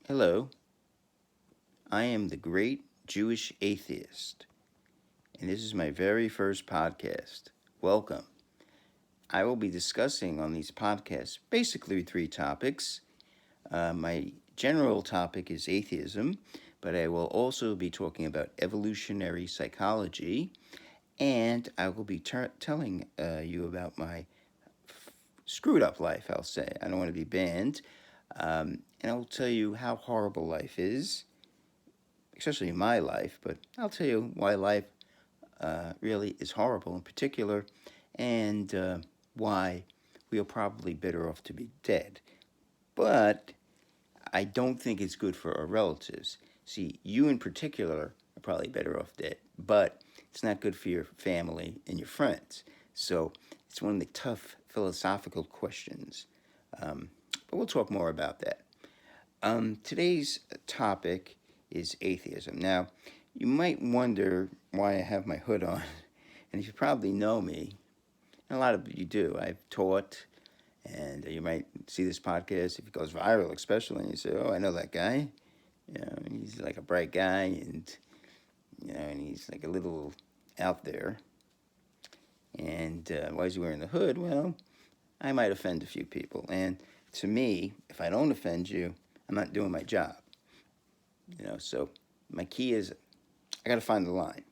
Hello, I am the Great Jewish Atheist, and this is my very first podcast. Welcome. I will be discussing on these podcasts basically three topics. My general topic is atheism, but I will also be talking about evolutionary psychology, and I will be telling you about my screwed up life, I'll say. I don't want to be banned. And I'll tell you how horrible life is, especially in my life, but I'll tell you why life really is horrible in particular, and why we are probably better off to be dead. But I don't think it's good for our relatives. See, you in particular are probably better off dead, but it's not good for your family and your friends. So it's one of the tough philosophical questions. But we'll talk more about that. Today's topic is atheism. Now, you might wonder why I have my hood on, and if you probably know me, and a lot of you do, I've taught, and you might see this podcast if it goes viral, especially, and you say, "Oh, I know that guy. He's like a bright guy, and and he's like a little out there. And why is he wearing the hood? Well, I might offend a few people, and to me, if I don't offend you, I'm not doing my job. So my key is I got to find the line.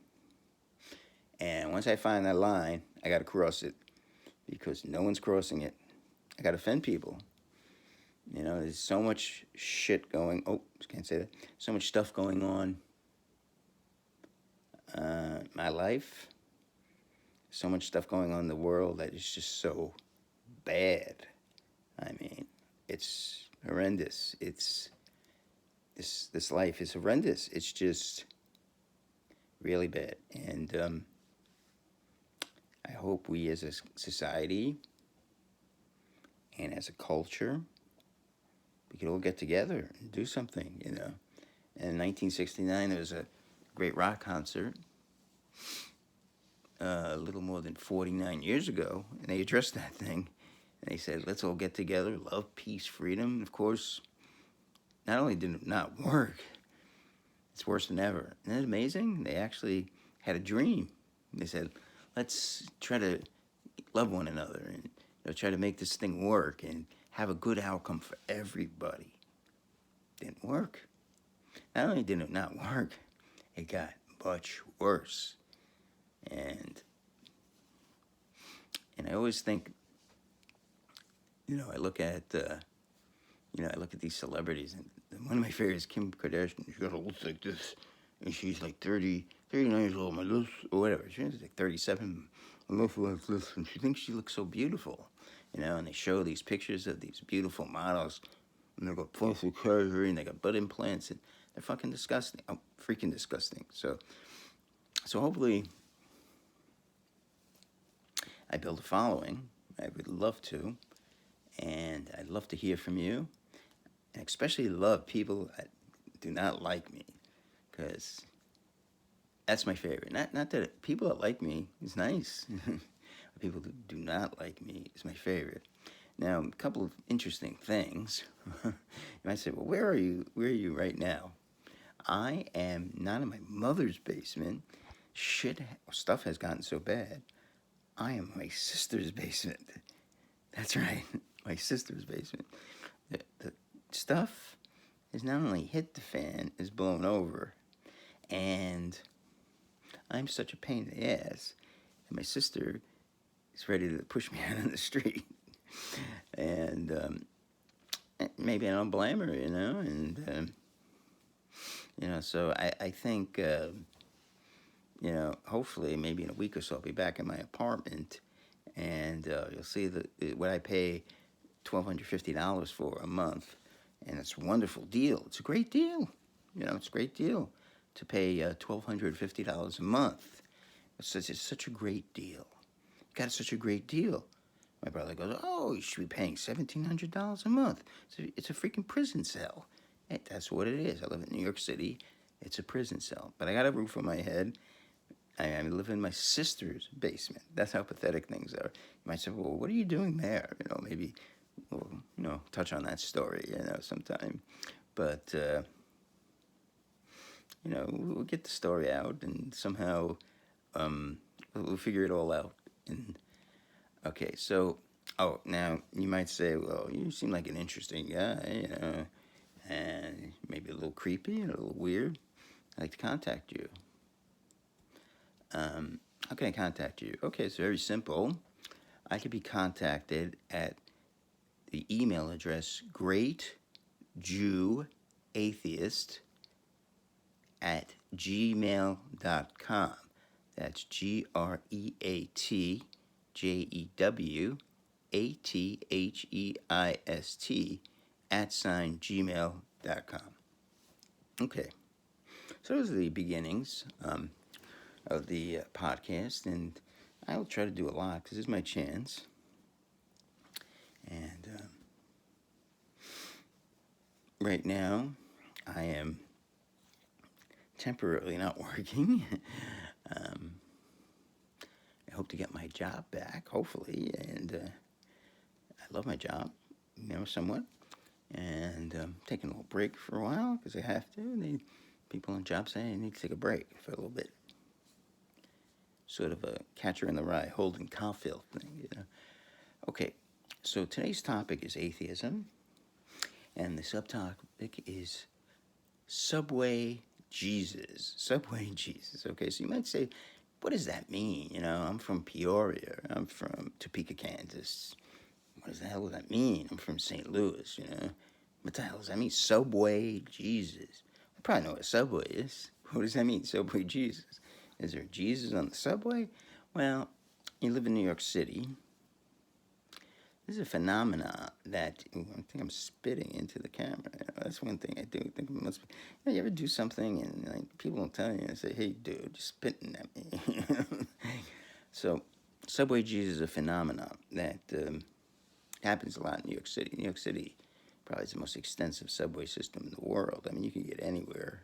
And once I find that line, I got to cross it because no one's crossing it. I got to offend people. There's so much shit going. Oh, can't say that. So much stuff going on. My life. So much stuff going on in the world that is just so bad. I mean, it's horrendous. It's this life is horrendous. It's just really bad. And I hope we as a society and as a culture, we could all get together and do something. And in 1969, there was a great rock concert, a little more than 49 years ago, and they addressed that thing. And they said, let's all get together, love, peace, freedom. And of course, not only did it not work, it's worse than ever. Isn't it amazing? They actually had a dream. They said, let's try to love one another and try to make this thing work and have a good outcome for everybody. Didn't work. Not only did it not work, it got much worse. And I always think, I look at these celebrities, and one of my favorites, Kim Kardashian. She got looks like this, and she's like 39 years old. My lips, or whatever. She's like 37. My lips like this, and she thinks she looks so beautiful, And they show these pictures of these beautiful models, and they got plastic surgery, and they got butt implants, and they're fucking disgusting. Oh, freaking disgusting. So hopefully, I build a following. I would love to, and I'd love to hear from you. And especially love people that do not like me, because that's my favorite. Not that people that like me is nice. People who do not like me is my favorite. Now, a couple of interesting things. You might say, well, where are you? Where are you right now? I am not in my mother's basement. Stuff has gotten so bad. I am in my sister's basement. That's right, my sister's basement. The stuff has not only hit the fan, is blown over. And I'm such a pain in the ass. And my sister is ready to push me out on the street. And maybe I don't blame her, And, so I think, hopefully maybe in a week or so I'll be back in my apartment. And you'll see what I pay $1,250 for a month. And it's a wonderful deal. It's a great deal. It's a great deal to pay $1,250 a month. It's such a great deal. You got such a great deal. My brother goes, oh, you should be paying $1,700 a month. It's a freaking prison cell. Hey, that's what it is. I live in New York City. It's a prison cell. But I got a roof on my head. I live in my sister's basement. That's how pathetic things are. You might say, well, what are you doing there? Maybe we'll, touch on that story, sometime. But we'll get the story out, and somehow we'll figure it all out. And okay, so now you might say, well, you seem like an interesting guy, and maybe a little creepy and a little weird. I'd like to contact you. How can I contact you? Okay, it's very simple. I could be contacted at the email address greatjewatheist@gmail.com. That's GREATJEWATHEIST @gmail.com. Okay, so those are the beginnings of the podcast, and I will try to do a lot because it's my chance. And right now, I am temporarily not working. I hope to get my job back, hopefully, and I love my job, somewhat. And taking a little break for a while because I have to. People on jobs say I need to take a break for a little bit. Sort of a Catcher in the Rye, Holden Caulfield thing, Okay, so today's topic is atheism, and the subtopic is Subway Jesus. Subway Jesus. Okay, so you might say, what does that mean? I'm from Peoria. I'm from Topeka, Kansas. What the hell does that mean? I'm from St. Louis, What the hell does that mean? Subway Jesus. I probably know what a subway is. What does that mean, Subway Jesus? Is there Jesus on the subway? Well, you live in New York City. This is a phenomenon that I think I'm spitting into the camera. That's one thing I do. I think it must be. You ever do something and people don't tell you and say, "Hey, dude, you're spitting at me." So, Subway Jesus is a phenomenon that happens a lot in New York City. New York City probably is the most extensive subway system in the world. I mean, you can get anywhere,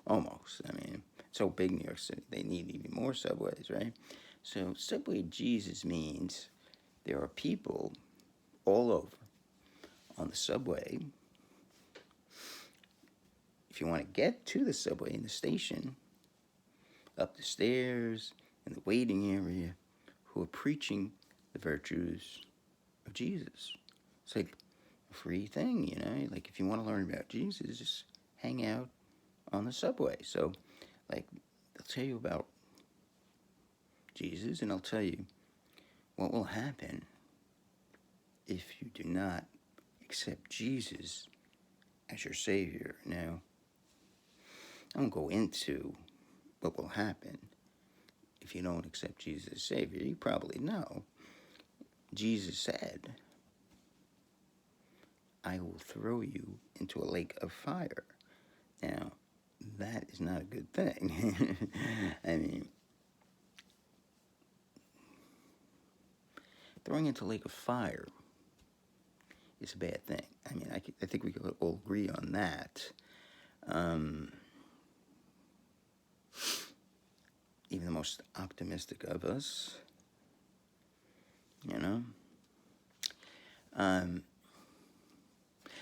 almost. I mean, it's so big, New York City, they need even more subways, right? So, Subway Jesus means there are people all over on the subway. If you want to get to the subway in the station, up the stairs, in the waiting area, who are preaching the virtues of Jesus. It's like a free thing, Like if you want to learn about Jesus, just hang out on the subway. So, they'll tell you about Jesus, and I'll tell you what will happen if you do not accept Jesus as your Savior. Now, I won't go into what will happen if you don't accept Jesus as Savior. You probably know. Jesus said, I will throw you into a lake of fire. Now, that is not a good thing. I mean, throwing into a lake of fire is a bad thing. I mean, I think we could all agree on that. Even the most optimistic of us,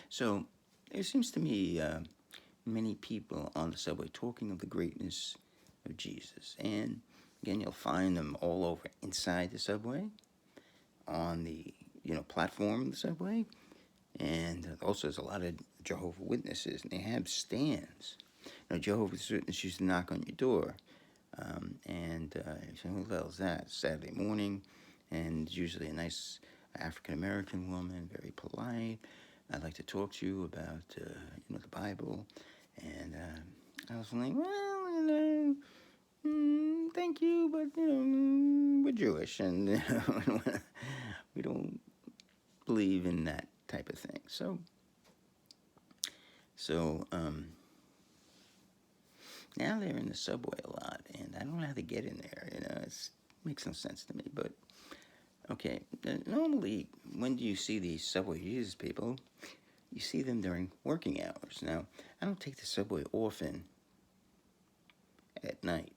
So, there seems to me many people on the subway talking of the greatness of Jesus. And again, you'll find them all over inside the subway, on the platform of the subway, and also there's a lot of Jehovah's Witnesses, and they have stands. Jehovah's Witnesses used to knock on your door, and you say, who the hell is that? Saturday morning, and it's usually a nice African-American woman, very polite. I'd like to talk to you about, the Bible. And I was like, well, thank you, but, we're Jewish, and we don't believe in that type of thing. So now they're in the subway a lot, and I don't know how to get in there. It makes no sense to me, but okay. Normally, when do you see these Subway Jesus people? You see them during working hours. Now, I don't take the subway often at night.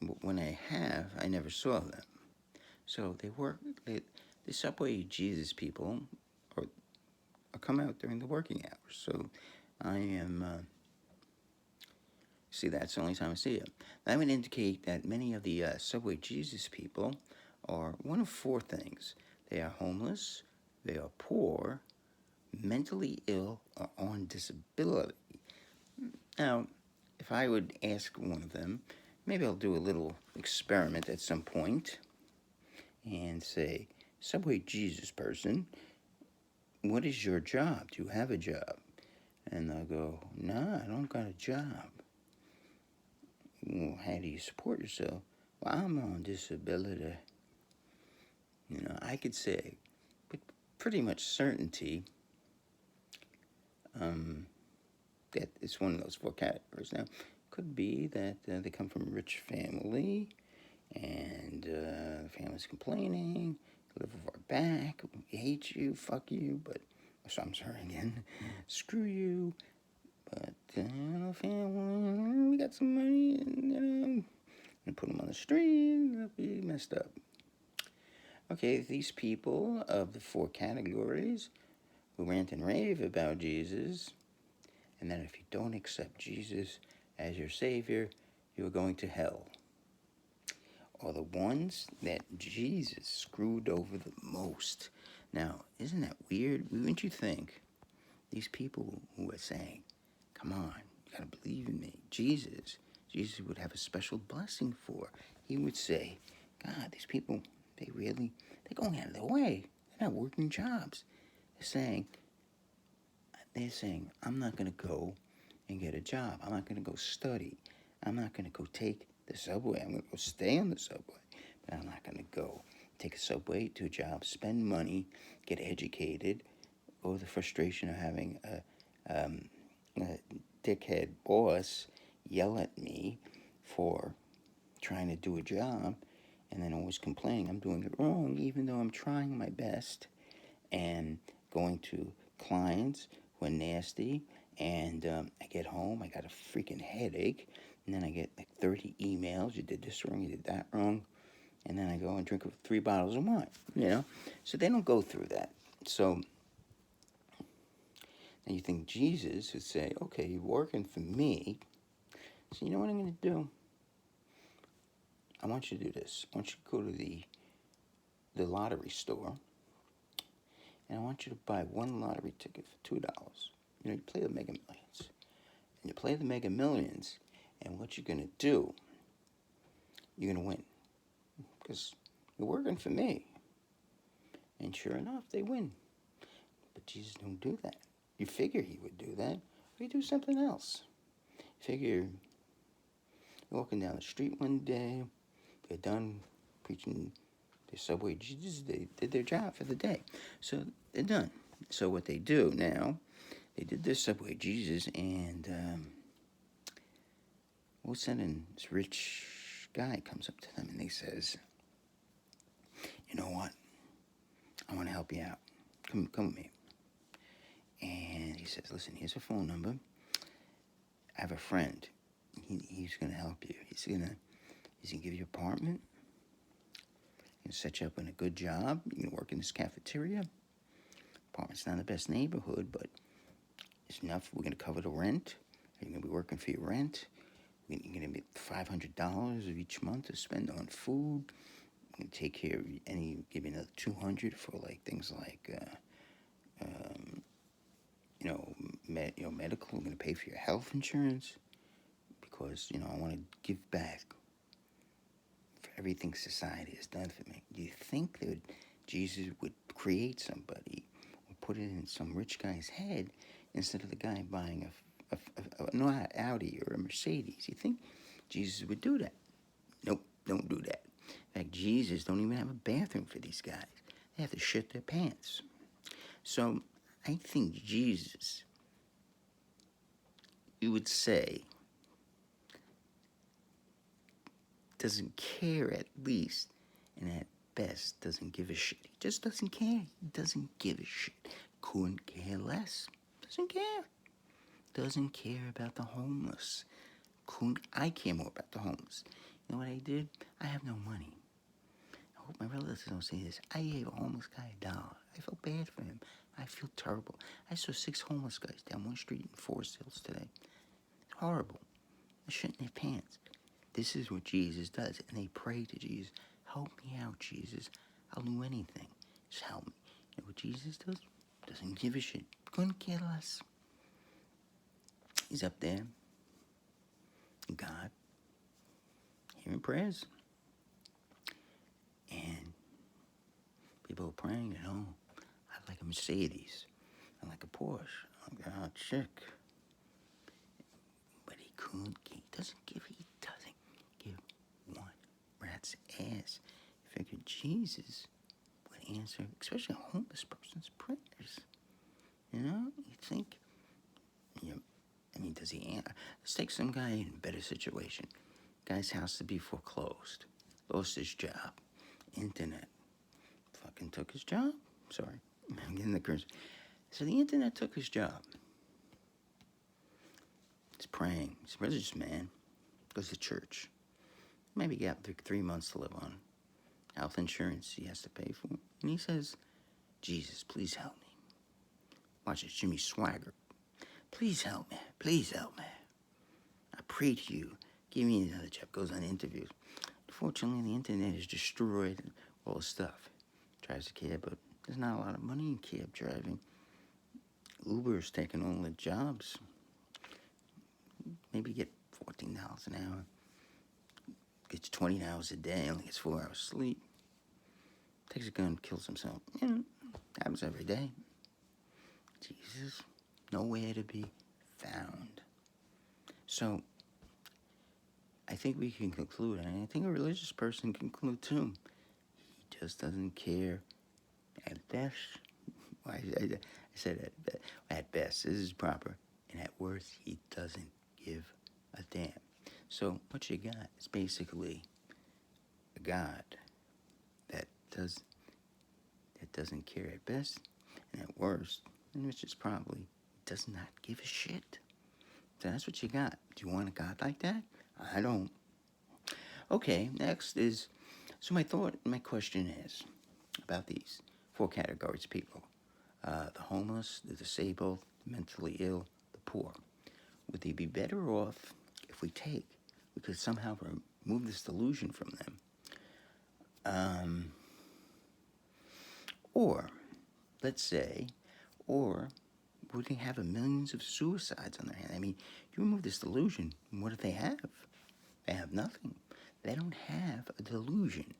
But when I have, I never saw them. So the Subway Jesus people come out during the working hours. So I am, see, that's the only time I see it. That would indicate that many of the Subway Jesus people are one of four things. They are homeless, they are poor, mentally ill, or on disability. Now, if I would ask one of them, maybe I'll do a little experiment at some point and say, Subway Jesus person, what is your job? Do you have a job? And they'll go, nah, I don't got a job. Well, how do you support yourself? Well, I'm on disability. I could say with pretty much certainty that it's one of those four categories. Now, could be that they come from a rich family and the family's complaining, live off our back, we hate you, fuck you, but, so I'm sorry again, screw you, but, family, we got some money, and put them on the street, they'll be messed up. Okay, these people of the four categories who rant and rave about Jesus, and that if you don't accept Jesus as your Savior, you're going to hell, are the ones that Jesus screwed over the most. Now, isn't that weird? Wouldn't you think these people who are saying, come on, you gotta believe in me, Jesus would have a special blessing for. He would say, God, these people, they're going out of their way. They're not working jobs. They're saying, I'm not gonna go and get a job. I'm not gonna go study. I'm not gonna go take the subway. I'm gonna go stay on the subway. But I'm not gonna go take a subway to a job, spend money, get educated, go with the frustration of having a dickhead boss yell at me for trying to do a job and then always complaining I'm doing it wrong, even though I'm trying my best, and going to clients who are nasty, and I get home, I got a freaking headache, and then I get like 30 emails, you did this wrong, you did that wrong, and then I go and drink 3 bottles of wine, So they don't go through that. So and you think Jesus would say, okay, you're working for me, so you know what I'm going to do? I want you to do this. I want you to go to the lottery store, and I want you to buy one lottery ticket for $2. You play the Mega Millions. And you play the Mega Millions, and what you're going to do, you're going to win. Because you're working for me. And sure enough, they win. But Jesus don't do that. You figure he would do that, but he do something else. You figure you're walking down the street one day, they're done preaching the Subway Jesus, they did their job for the day. So they're done. So what they do now, they did their Subway Jesus, and all of a sudden this rich guy comes up to them and he says, you know what? I want to help you out. Come with me. And he says, listen, here's a phone number. I have a friend. He's going to help you. He's going to give you an apartment. He'll set you up in a good job. You can work in this cafeteria. Apartment's not in the best neighborhood, but it's enough. We're going to cover the rent. You're going to be working for your rent. You're going to get $500 of each month to spend on food. We're going to take care of you, and give you another $200 for things like medical. We're going to pay for your health insurance because I want to give back for everything society has done for me. Do you think that Jesus would create somebody or put it in some rich guy's head instead of the guy buying an Audi or a Mercedes? You think Jesus would do that? Nope, don't do that. In fact, Jesus don't even have a bathroom for these guys. They have to shit their pants. So I think Jesus, you would say, doesn't care at least, and at best doesn't give a shit. He just doesn't care. He doesn't give a shit. Couldn't care less. Doesn't care. Doesn't care about the homeless. I care more about the homeless. You know what I did? I have no money. I hope my relatives don't say this. I gave a homeless guy $1. I felt bad for him. I feel terrible. I saw 6 homeless guys down one street in Forest Hills today. It's horrible. They're shitting their pants. This is what Jesus does. And they pray to Jesus. Help me out, Jesus. I'll do anything. Just help me. You know what Jesus does? Doesn't give a shit. Couldn't care less. He's up there. God. Hearing prayers. And people are praying, I'd like a Mercedes. I'd like a Porsche. I'd like a chick. But he doesn't give one rat's ass. You figure Jesus would answer, especially a homeless person's prayers. You think, does he answer? Let's take some guy in a better situation. Guy's house to be foreclosed. Lost his job. Internet. Fucking took his job. Sorry. I'm getting the curse. So the internet took his job. He's praying. He's a religious man. Goes to church. Maybe got 3 months to live on. Health insurance he has to pay for. And he says, Jesus, please help me. Watch this, Jimmy Swagger. Please help me. Please help me. I pray to you. Give me another job. Goes on interviews. Unfortunately, the internet has destroyed all his stuff. Drives a cab, but there's not a lot of money in cab driving. Uber's taking all the jobs. Maybe get $14 an hour. Gets 20 hours a day, only gets 4 hours sleep. Takes a gun, kills himself. Happens every day. Jesus, nowhere to be found. So, I think we can conclude, and I think a religious person can conclude too. He just doesn't care at best. I said at best, this is proper. And at worst, he doesn't give a damn. So what you got is basically a God that doesn't care at best, and at worst, and which is probably does not give a shit. So that's what you got. Do you want a God like that? I don't. Okay, next is, so my question is about these 4 categories of people. The homeless, the disabled, the mentally ill, the poor. Would they be better off if we could somehow remove this delusion from them? Or, let's say, would they have millions of suicides on their hands? You remove this delusion, what do they have? They have nothing. They don't have a delusion.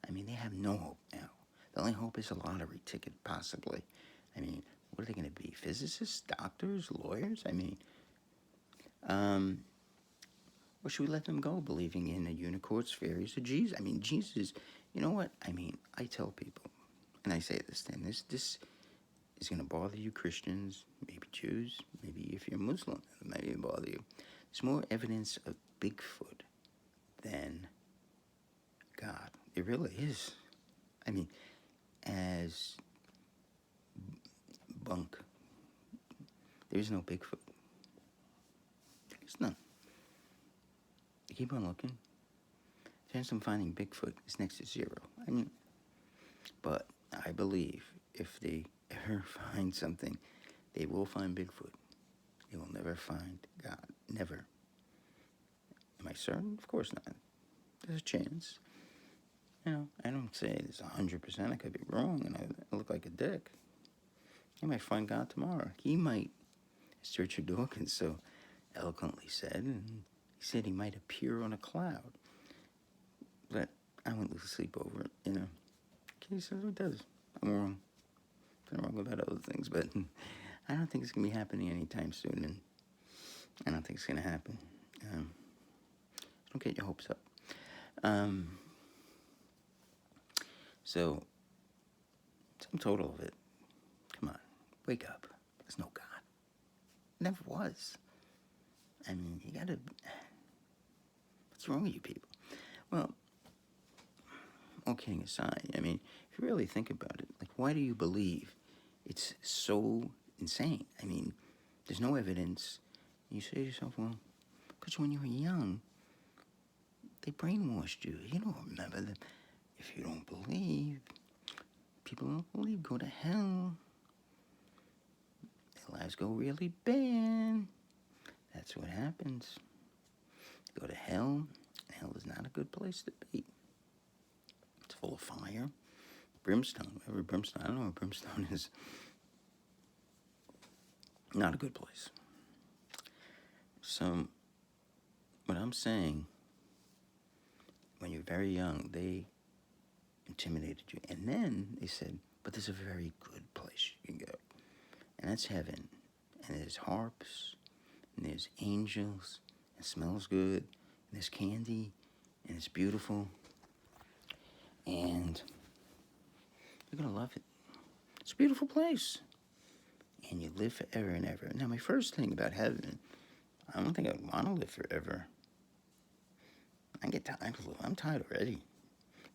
They have no hope now. The only hope is a lottery ticket, possibly. What are they going to be? Physicists, doctors, lawyers? Or should we let them go believing in the unicorns, fairies, or Jesus? Jesus, you know what? I tell people, and I say this to them, this is going to bother you Christians, maybe Jews, maybe if you're Muslim, it might even bother you. There's more evidence of Bigfoot than God. It really is. As bunk, there's no Bigfoot. There's none. You keep on looking. The chance of finding Bigfoot is next to 0. But I believe if they ever find something, they will find Bigfoot. They will never find God. Never. Am I certain? Of course not. There's a chance. I don't say it's 100%. I could be wrong, and I look like a dick. I might find God tomorrow. He might, as Richard Dawkins so eloquently said, and he said he might appear on a cloud. But I wouldn't lose sleep over it, He says what does. I'm wrong. I'm wrong about other things, but I don't think it's going to be happening anytime soon, and I don't think it's going to happen. Don't get your hopes up. So, sum total of it, come on, wake up. There's no God. Never was. You gotta, what's wrong with you people? Well, all kidding aside, if you really think about it, why do you believe it's so insane? There's no evidence. You say to yourself, well, because when you were young, they brainwashed you. You don't remember that. If you don't believe, people don't believe, go to hell. lives go really bad. That's what happens. You go to hell. Hell is not a good place to be. It's full of fire. Brimstone. Whatever brimstone. I don't know what brimstone is. Not a good place. So, what I'm saying, when you're very young, they intimidated you. And then they said, but there's a very good place you can go. And that's heaven. And there's harps, and there's angels, and it smells good, and there's candy, and it's beautiful. And you're going to love it. It's a beautiful place. And you live forever and ever. Now, my first thing about heaven, I don't think I'd want to live forever. I get tired of living. I'm tired already.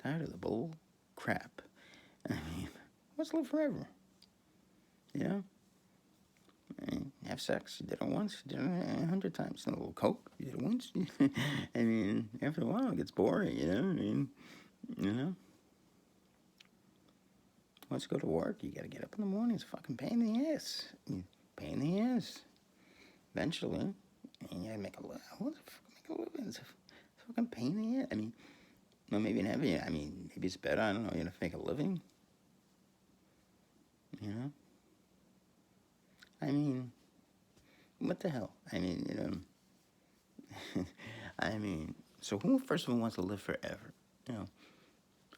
Tired of the bull crap. I mean, let's live forever. You know? I mean, have sex. You did it once. You did it 100 times. A little coke. You did it once. I mean, after a while, it gets boring, you know? I mean, you know? Let's go to work. You got to get up in the morning. It's a fucking pain in the ass. Pain in the ass. Eventually, and you got to make a living. What the fuck? Make a living? It's a fucking pain in the ass. I mean, well, maybe in heaven, I mean, maybe it's better. I don't know. You have to make a living. You know? I mean, what the hell? I mean, you know. I mean, so who first of all wants to live forever? You know?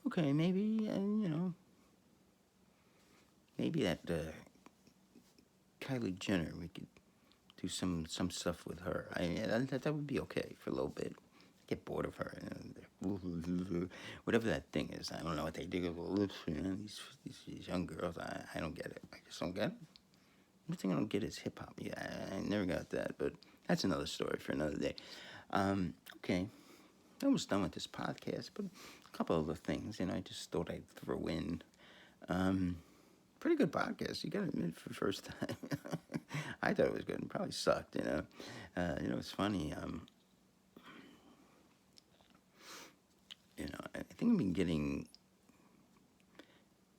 Okay, maybe, you know. Maybe that Kylie Jenner, we could do some stuff with her. I mean, that would be okay for a little bit. Get bored of her. You know, whatever that thing is. I don't know what they do with the lips. You know, these young girls. I don't get it. I just don't get it. The only thing I don't get is hip hop. Yeah, I never got that. But that's another story for another day. Okay, almost done with this podcast. But a couple other things. You know, I just thought I'd throw in. Pretty good podcast. You gotta admit, for the first time. I thought it was good. It probably sucked. You know, it's funny. You know, I think I've been getting.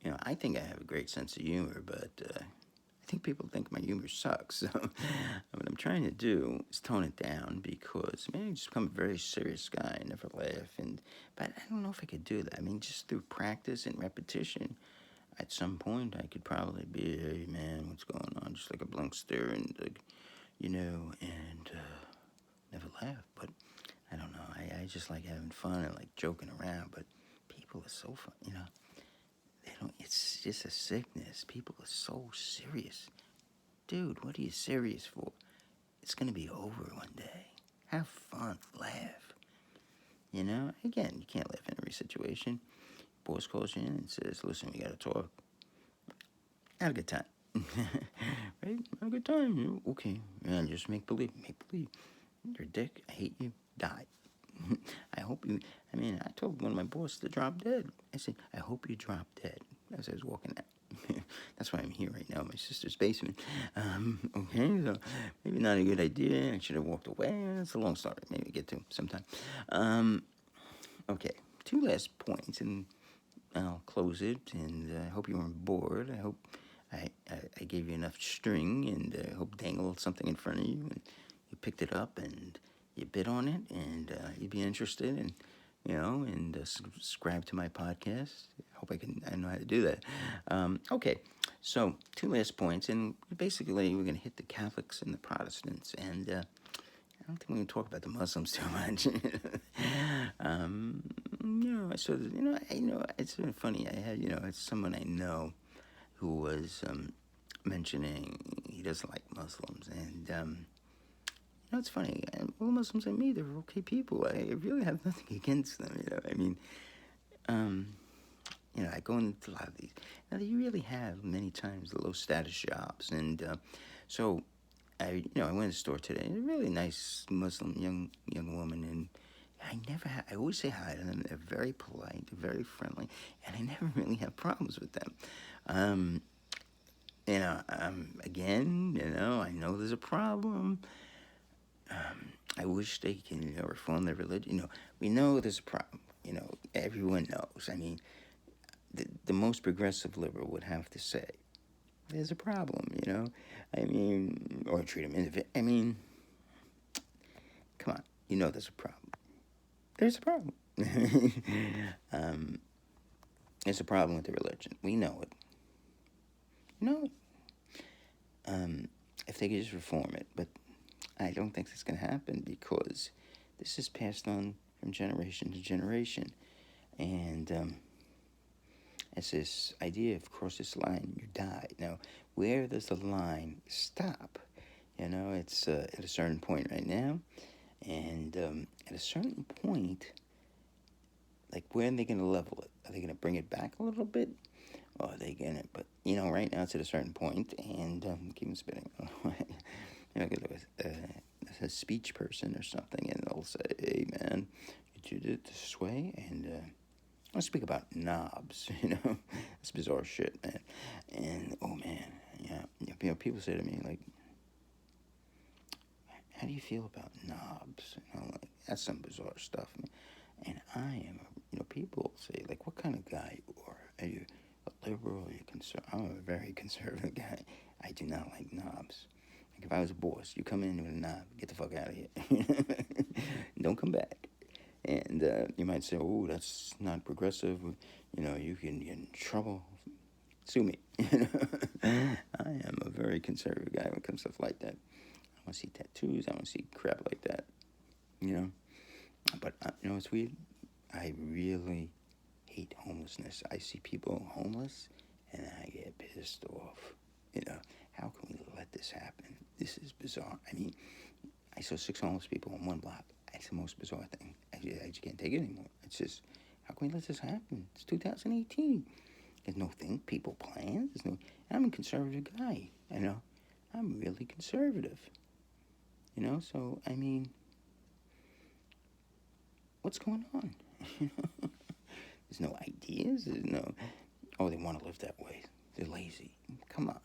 You know, I think I have a great sense of humor, but I think people think my humor sucks. So what I'm trying to do is tone it down because maybe I just become a very serious guy. I never laugh, but I don't know if I could do that. I mean, just through practice and repetition. At some point, I could probably be, hey, man, what's going on? Just like a blank stare and, you know, and never laugh. But I don't know. I just like having fun and, like, joking around. But people are so fun, you know. They don't, it's just a sickness. People are so serious. Dude, what are you serious for? It's going to be over one day. Have fun. Laugh. You know? Again, you can't laugh in every situation. Boss calls you in and says, listen, we got to talk. Have a good time. Right? Have a good time. You know? Okay. And just make believe. Make believe. You're a dick. I hate you. Die. I hope you... I mean, I told one of my bosses to drop dead. I said, I hope you drop dead. As I was walking out. That's why I'm here right now in my sister's basement. Okay, so maybe not a good idea. I should have walked away. It's a long story. Maybe get to sometime. Okay. 2 last points, and I'll close it, and I hope you weren't bored. I hope I gave you enough string, and I hope dangled something in front of you, and you picked it up, and you bit on it, and you'd be interested, and, you know, and subscribe to my podcast. I hope I know how to do that. Okay, so 2 last points, and basically we're going to hit the Catholics and the Protestants, and I don't think we can talk about the Muslims too much. You know, I sort of, you know, it's been funny. I had, you know, it's someone I know who was mentioning he doesn't like Muslims, and you know, it's funny. All Muslims like me, they're okay people. I really have nothing against them. You know, I mean, you know, I go into a lot of these. Now, they really have many times low status jobs, and so. I went to the store today. A really nice Muslim young woman, and I always say hi to them. They're very polite, they're very friendly, and I never really have problems with them. You know, again, you know, I know there's a problem. I wish they can, you know, reform their religion. You know, we know there's a problem. You know, everyone knows. I mean, the most progressive liberal would have to say, there's a problem, you know? I mean, or treat them individually. I mean, come on, you know there's a problem. There's a problem. um, there's a problem with the religion. We know it. You know it. If they could just reform it, but I don't think that's going to happen because this is passed on from generation to generation. And it's this idea of cross this line, you die. Now, where does the line stop? You know, it's at a certain point right now. And at a certain point, like, when are they going to level it? Are they going to bring it back a little bit? Or are they going to, but, you know, right now it's at a certain point, and keep on spitting. You know, a speech person or something, and they'll say, hey, man, you did it this way, and let's speak about knobs, you know? That's bizarre shit, man. And, oh, man, yeah, you know, people say to me, like, how do you feel about knobs? You know, like, that's some bizarre stuff, man. And I am, you know, people say, like, what kind of guy you are? Are you a liberal? Are you conservative? I'm a very conservative guy. I do not like knobs. Like, if I was a boss, you come in with a knob, get the fuck out of here. Don't come back. And you might say, oh, that's not progressive. You know, you can get in trouble. Sue me. I am a very conservative guy when it comes to stuff like that. I want to see tattoos. I want to see crap like that. You know? But, you know, it's weird. I really hate homelessness. I see people homeless, and I get pissed off. You know, how can we let this happen? This is bizarre. I mean, I saw 6 homeless people on one block. It's the most bizarre thing. I just can't take it anymore. It's just, how can we let this happen? It's 2018. There's no think people plan. There's no. I'm a conservative guy. You know, I'm really conservative. You know, so I mean, what's going on? There's no ideas. There's no. Oh, they want to live that way. They're lazy. Come on.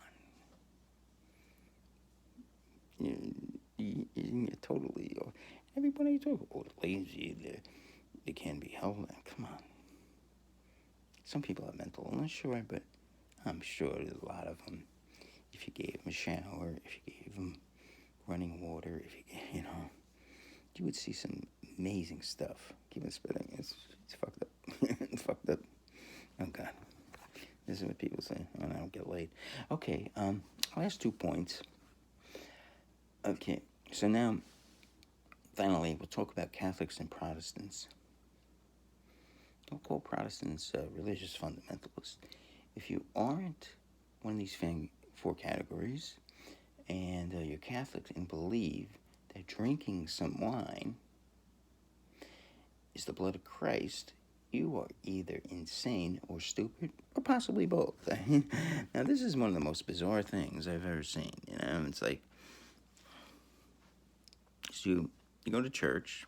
You're totally. Everybody talk. Oh, they're lazy. They can't be held. Come on. Some people have mental illness, sure, but I'm sure there's a lot of them. If you gave them a shower, if you gave them running water, if you know, you would see some amazing stuff. Keep on spitting. It's fucked up. It's fucked up. Oh, God. This is what people say when I don't get laid. Okay, last 2 points. Okay, so now, finally, we'll talk about Catholics and Protestants. Don't call Protestants religious fundamentalists. If you aren't one of these 4 categories, and you're Catholic and believe that drinking some wine is the blood of Christ, you are either insane or stupid, or possibly both. Now, this is one of the most bizarre things I've ever seen. You know, it's like, so you go to church,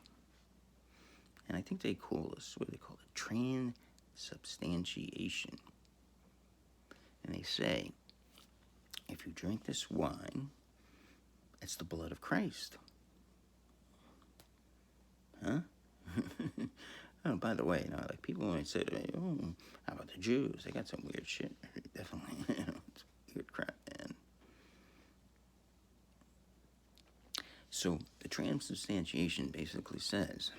and I think they call this, what do they call it? Transubstantiation. And they say, if you drink this wine, it's the blood of Christ. Huh? Oh, by the way, you know, like, people always say to me, oh, how about the Jews? They got some weird shit. Definitely, you know, it's weird crap, man. So the transubstantiation basically says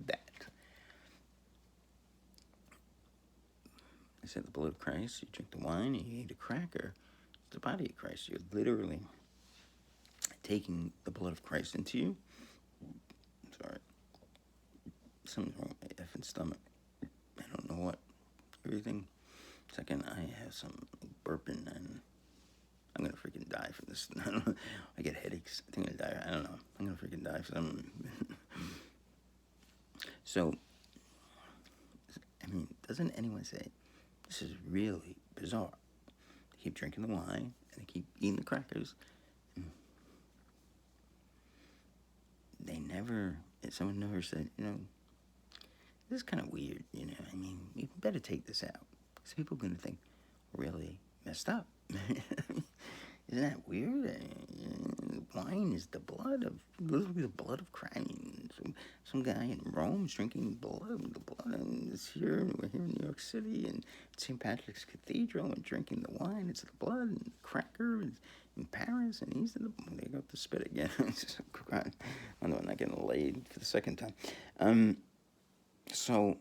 that, I said the blood of Christ, you drink the wine, and you eat a cracker, it's the body of Christ. You're literally taking the blood of Christ into you. Sorry. Something's wrong with my effing stomach. I don't know what. Everything. Second, I have some burping, and I'm gonna freaking die from this. I don't know. I get headaches. I think I'm gonna die. I don't know. I'm gonna freaking die from some. So, I mean, doesn't anyone say this is really bizarre? They keep drinking the wine and they keep eating the crackers. Someone never said, you know, this is kind of weird, you know. I mean, you better take this out. Because people are going to think, really messed up. Isn't that weird? wine is the blood of, literally the blood of Christ. Some guy in Rome's drinking the blood, and it's here, and we're here in New York City, and St. Patrick's Cathedral, and drinking the wine, it's the blood, and the cracker, and in Paris, and he's in the, they got to spit again. I'm not getting laid for the second time. So,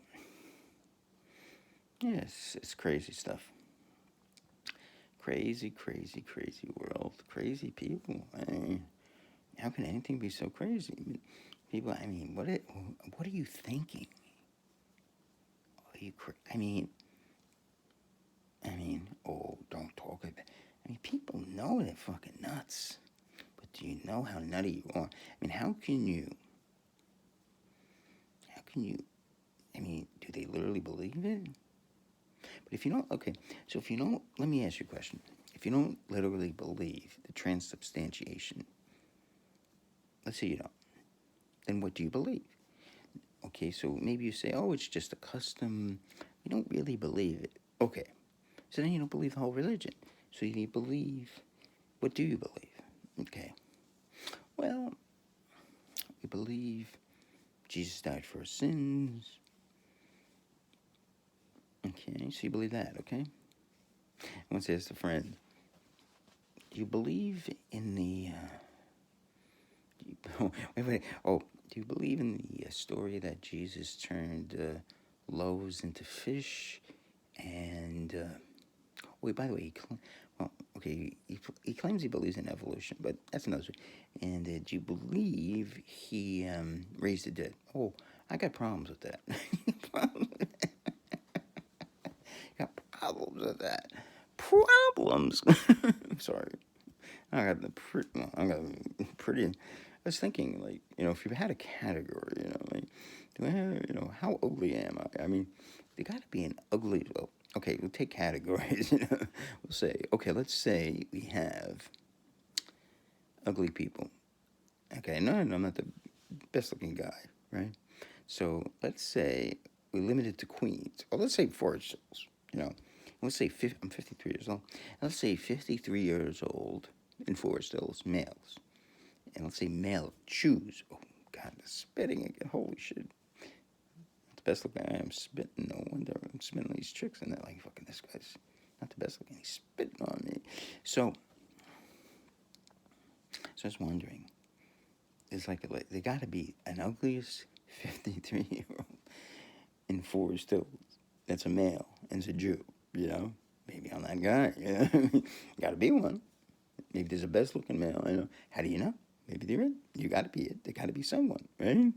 yes, it's crazy stuff. Crazy, crazy, crazy world. Crazy people. I mean, how can anything be so crazy? People, I mean, what are you thinking? Are you? Oh, don't talk about. I mean, people know they're fucking nuts, but do you know how nutty you are? I mean, how can you? I mean, do they literally believe it? But if you don't, okay, so if you don't, let me ask you a question. If you don't literally believe the transubstantiation, let's say you don't, then what do you believe? Okay, so maybe you say, oh, it's just a custom. You don't really believe it. Okay, so then you don't believe the whole religion. So you believe, what do you believe? Okay, well, we believe Jesus died for our sins. Okay, so you believe that, okay? I want to ask a friend, do you believe in the, do you believe in the story that Jesus turned loaves into fish? And, wait, by the way, he claims he believes in evolution, but that's another story. And do you believe he raised the dead? Oh, I got problems with that. Got problems with that. Problems. Sorry. I got pretty. I was thinking, like, if you had a category, like, do I have, how ugly am I? I mean, there got to be an ugly. Well, okay, we'll take categories. We'll say, okay, let's say we have ugly people. Okay, no, I'm not the best-looking guy, right? So let's say we limit it to queens, or let's say Forest Hills. Let's say I'm 53 years old. Let's say 53 years old in Forest Hills, males. And let's say male choose. Oh, God, the spitting again. Holy shit. The best looking I am spitting. No wonder I'm spitting these chicks and they're like, fucking, this guy's not the best looking. He's spitting on me. So I was wondering, it's like they got to be an ugliest 53-year-old in Forest Hills. That's a male and it's a Jew, Maybe I'm that guy, Got to be one. Maybe there's a best looking male, How do you know? Maybe there is. You got to be it. There got to be someone, right? I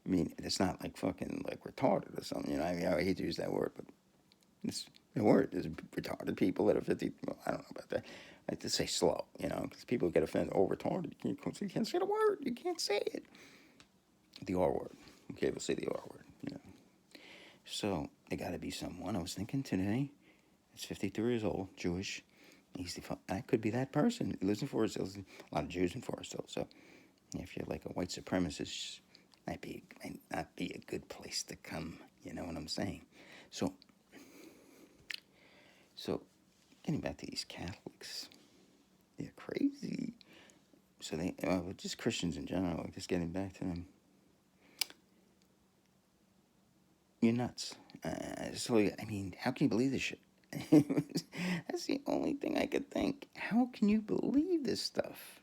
mean, it's not like fucking like retarded or something, I mean, I hate to use that word, but it's the word. There's retarded people that are 50. Well, I don't know about that. I like to say slow, because people get offended. Oh, retarded. You can't say the word. You can't say it. The R word. Okay, we'll say the R word. So there got to be someone. I was thinking today. It's 53 years old, Jewish. I could be that person. He lives in Forest Hills. A lot of Jews in Forest Hills. So if you're like a white supremacist, might not be a good place to come. You know what I'm saying? So getting back to these Catholics, they're crazy. So just Christians in general, just getting back to them. You're nuts. I mean, how can you believe this shit? That's the only thing I could think. How can you believe this stuff?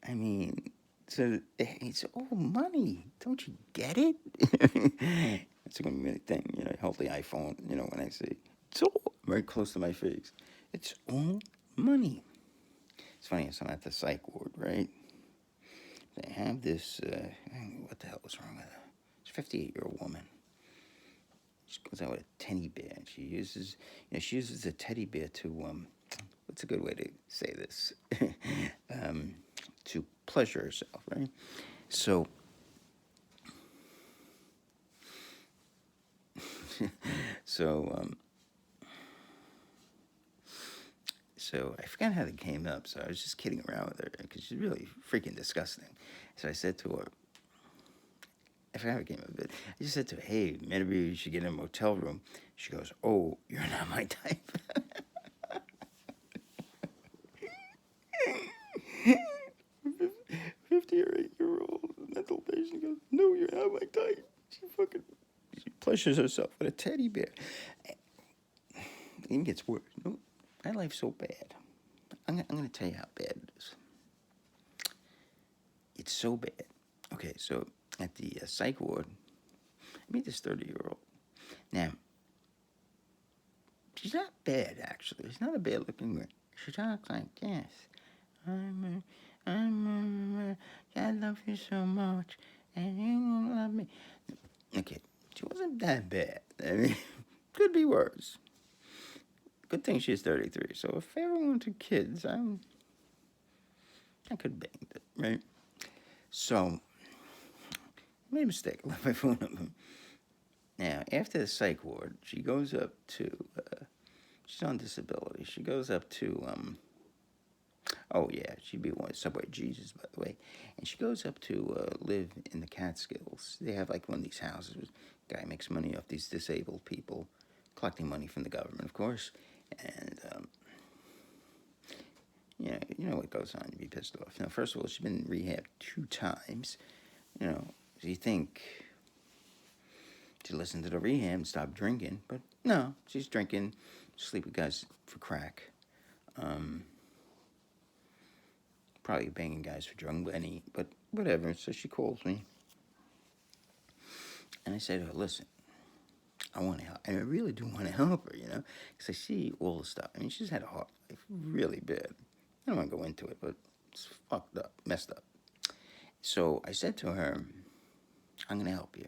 I mean, so it's all money. Don't you get it? It's going to be a thing, hold the iPhone, when I say, it's all very close to my face. It's all money. It's funny, I'm at the psych ward, right? They have this, what the hell was wrong with her? It's a 58-year-old woman. She goes out with a teddy bear. She uses a teddy bear to, what's a good way to say this? To pleasure herself, right? So, so I forgot how they came up. So I was just kidding around with her because she's really freaking disgusting. So I said to her, I forgot how it came up, but I just said to her, hey, maybe you should get in a motel room. She goes, oh, you're not my type. oh my God. She plushes herself with a teddy bear. It even gets worse. No, my life's so bad. I'm going to tell you how bad it is. It's so bad. Okay, so at the psych ward, I meet this 30-year-old. Now, she's not bad, actually. She's not a bad-looking girl. She talks like this. I love you so much, and you won't love me. Okay, she wasn't that bad. I mean, could be worse. Good thing she's 33. So if I ever wanted kids, I could bang it, right? So, I made a mistake. I left my phone up. Now, after the psych ward, she goes up to, she's on disability. She goes up to, oh yeah, she'd be one of Subway Jesus, by the way. And she goes up to live in the Catskills. They have like one of these houses. The guy makes money off these disabled people, collecting money from the government, of course. And, yeah, you know what goes on. You'd be pissed off. Now, first of all, she's been in rehab 2 times. You know, so you think she'd listen to the rehab and stop drinking. But no, she's drinking, sleep with guys for crack. Probably banging guys for drug money, but whatever. So she calls me. And I say to her, listen, I want to help. And I really do want to help her, you know, because I see all the stuff. I mean, she's had a hard life, really bad. I don't want to go into it, but it's fucked up, messed up. So I said to her, I'm going to help you.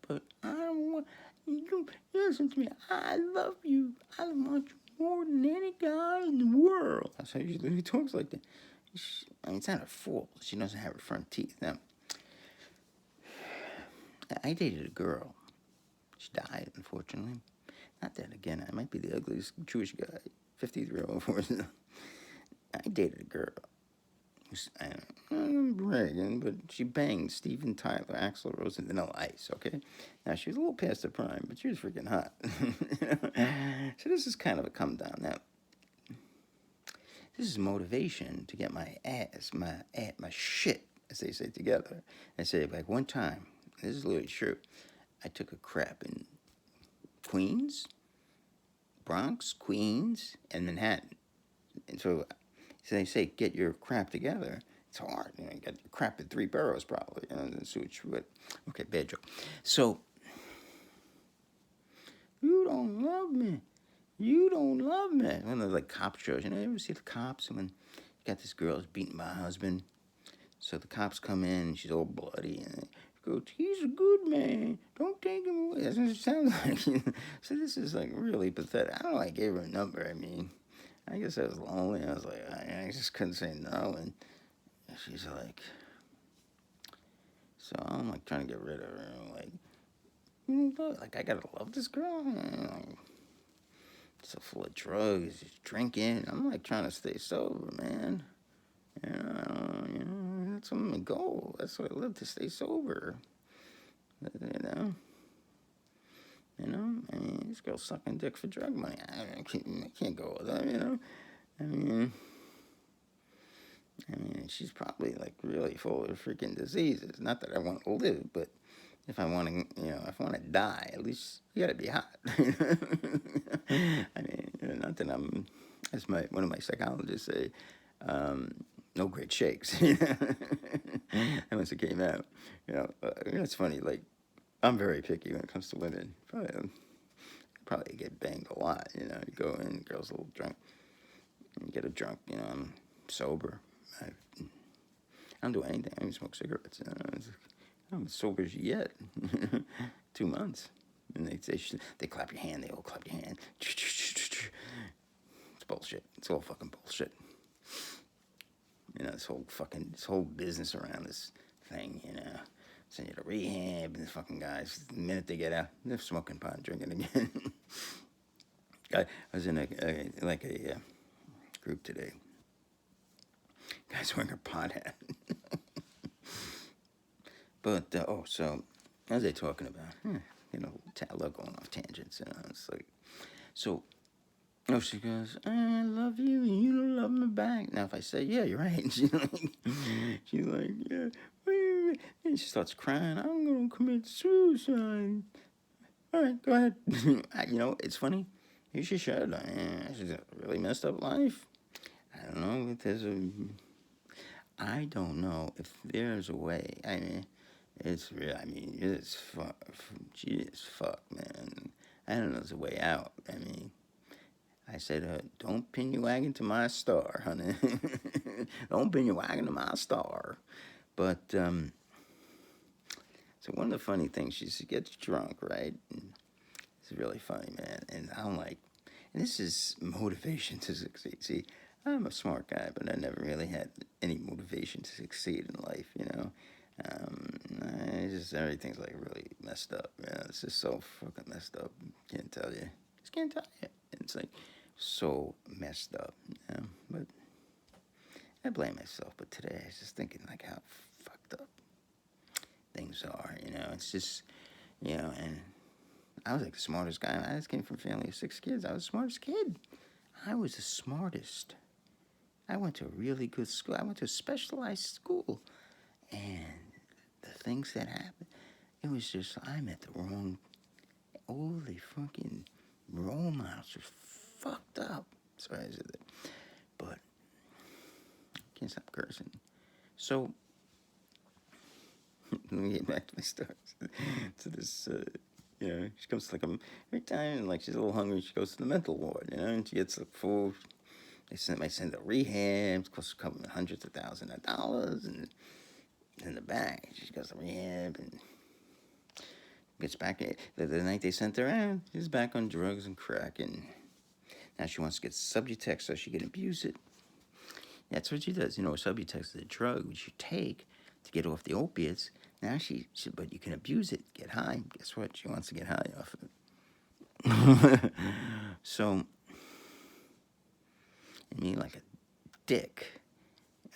But I don't want you. Listen to me. I love you. I want you more than any guy in the world. That's how he talks like that. I mean, it's not her fault. She doesn't have her front teeth. Now, I dated a girl. She died, unfortunately. Not that, again, I might be the ugliest Jewish guy. 53-year-old. I dated a girl. I'm bragging, but she banged Steven Tyler, Axl Rose, and Vanilla Ice, okay? Now, she was a little past her prime, but she was freaking hot. So this is kind of a come down. Now, this is motivation to get my shit, as they say, together. I say, like, one time, this is literally true, I took a crap in Queens, Bronx, Queens, and Manhattan. And so they say, get your crap together. It's hard. You know, you got your crap in 3 boroughs, probably. You know, the sewage. But, okay, bad joke. So, you don't love me. You don't love me. One of those, like, cop shows. You know, you ever see the cops? And when you got this girl who's beaten by her husband. So the cops come in, and she's all bloody. And she goes, he's a good man. Don't take him away. That's what it sounds like. You know? So this is, like, really pathetic. I don't know why I gave her a number. I mean, I guess I was lonely. I was like, I just couldn't say no. And she's like, so I'm like trying to get rid of her. Like I gotta love this girl. Like, so full of drugs, just drinking. I'm like trying to stay sober, man. You know, that's my goal. That's what I live, to stay sober. You know. I mean, this girl's sucking dick for drug money. I can't go with that. You know. I mean, she's probably, like, really full of freaking diseases. Not that I want to live, but if I want to, if I want to die, at least you got to be hot. I mean, not that I'm, as one of my psychologists say, no great shakes. And once it came out, it's funny, like, I'm very picky when it comes to women. Probably get banged a lot, you go in, girl's a little drunk, you get her drunk, I'm sober. I don't do anything. I don't even smoke cigarettes. I'm as sober as yet. 2 months. And they clap your hand. They all clap your hand. It's bullshit. It's all fucking bullshit. This whole business around this thing, send you to rehab, and the fucking guys, the minute they get out, they're smoking pot and drinking again. I was in a group today. Guy's wearing a pot hat. But, so, what was I talking about? I love going off tangents, it's like, so, she goes, I love you, and you don't love me back. Now, if I say, yeah, you're right, she's like, yeah, And she starts crying. I'm going to commit suicide. All right, go ahead. It's funny. You should. She's a really messed up life. I don't know if I don't know if there's a way. I mean, it's real. I mean, it's fuck. She is fucked, man. I don't know there's a way out. I mean, I said, don't pin your wagon to my star, honey. Don't pin your wagon to my star. But, so one of the funny things, she gets drunk, right? And it's really funny, man. And I'm like, and this is motivation to succeed. See, I'm a smart guy, but I never really had any motivation to succeed in life, everything's like really messed up, man. It's just so fucking messed up. Can't tell you. Just can't tell you. It's like so messed up, But I blame myself. But today I was just thinking like how fucked up things are, It's just, and I was like the smartest guy. I just came from a family of 6 kids. I was the smartest kid. I was the smartest. I went to a really good school. I went to a specialized school. And the things that happened, it was just, I met the wrong, holy fucking role models were fucked up. Sorry I said that. But, I can't stop cursing. So, let me get back to my story. To this, she comes to every time, she's a little hungry, she goes to the mental ward, and she gets food. They might send her to rehab, it costs a couple of hundreds of thousands of dollars, and in the back, she goes to rehab, and gets back. The night they sent her out, she's back on drugs and crack, and now she wants to get Subutex so she can abuse it. That's what she does. Subutex is a drug which you take to get off the opiates. Now but you can abuse it, get high. Guess what? She wants to get high off of it. So, like a dick,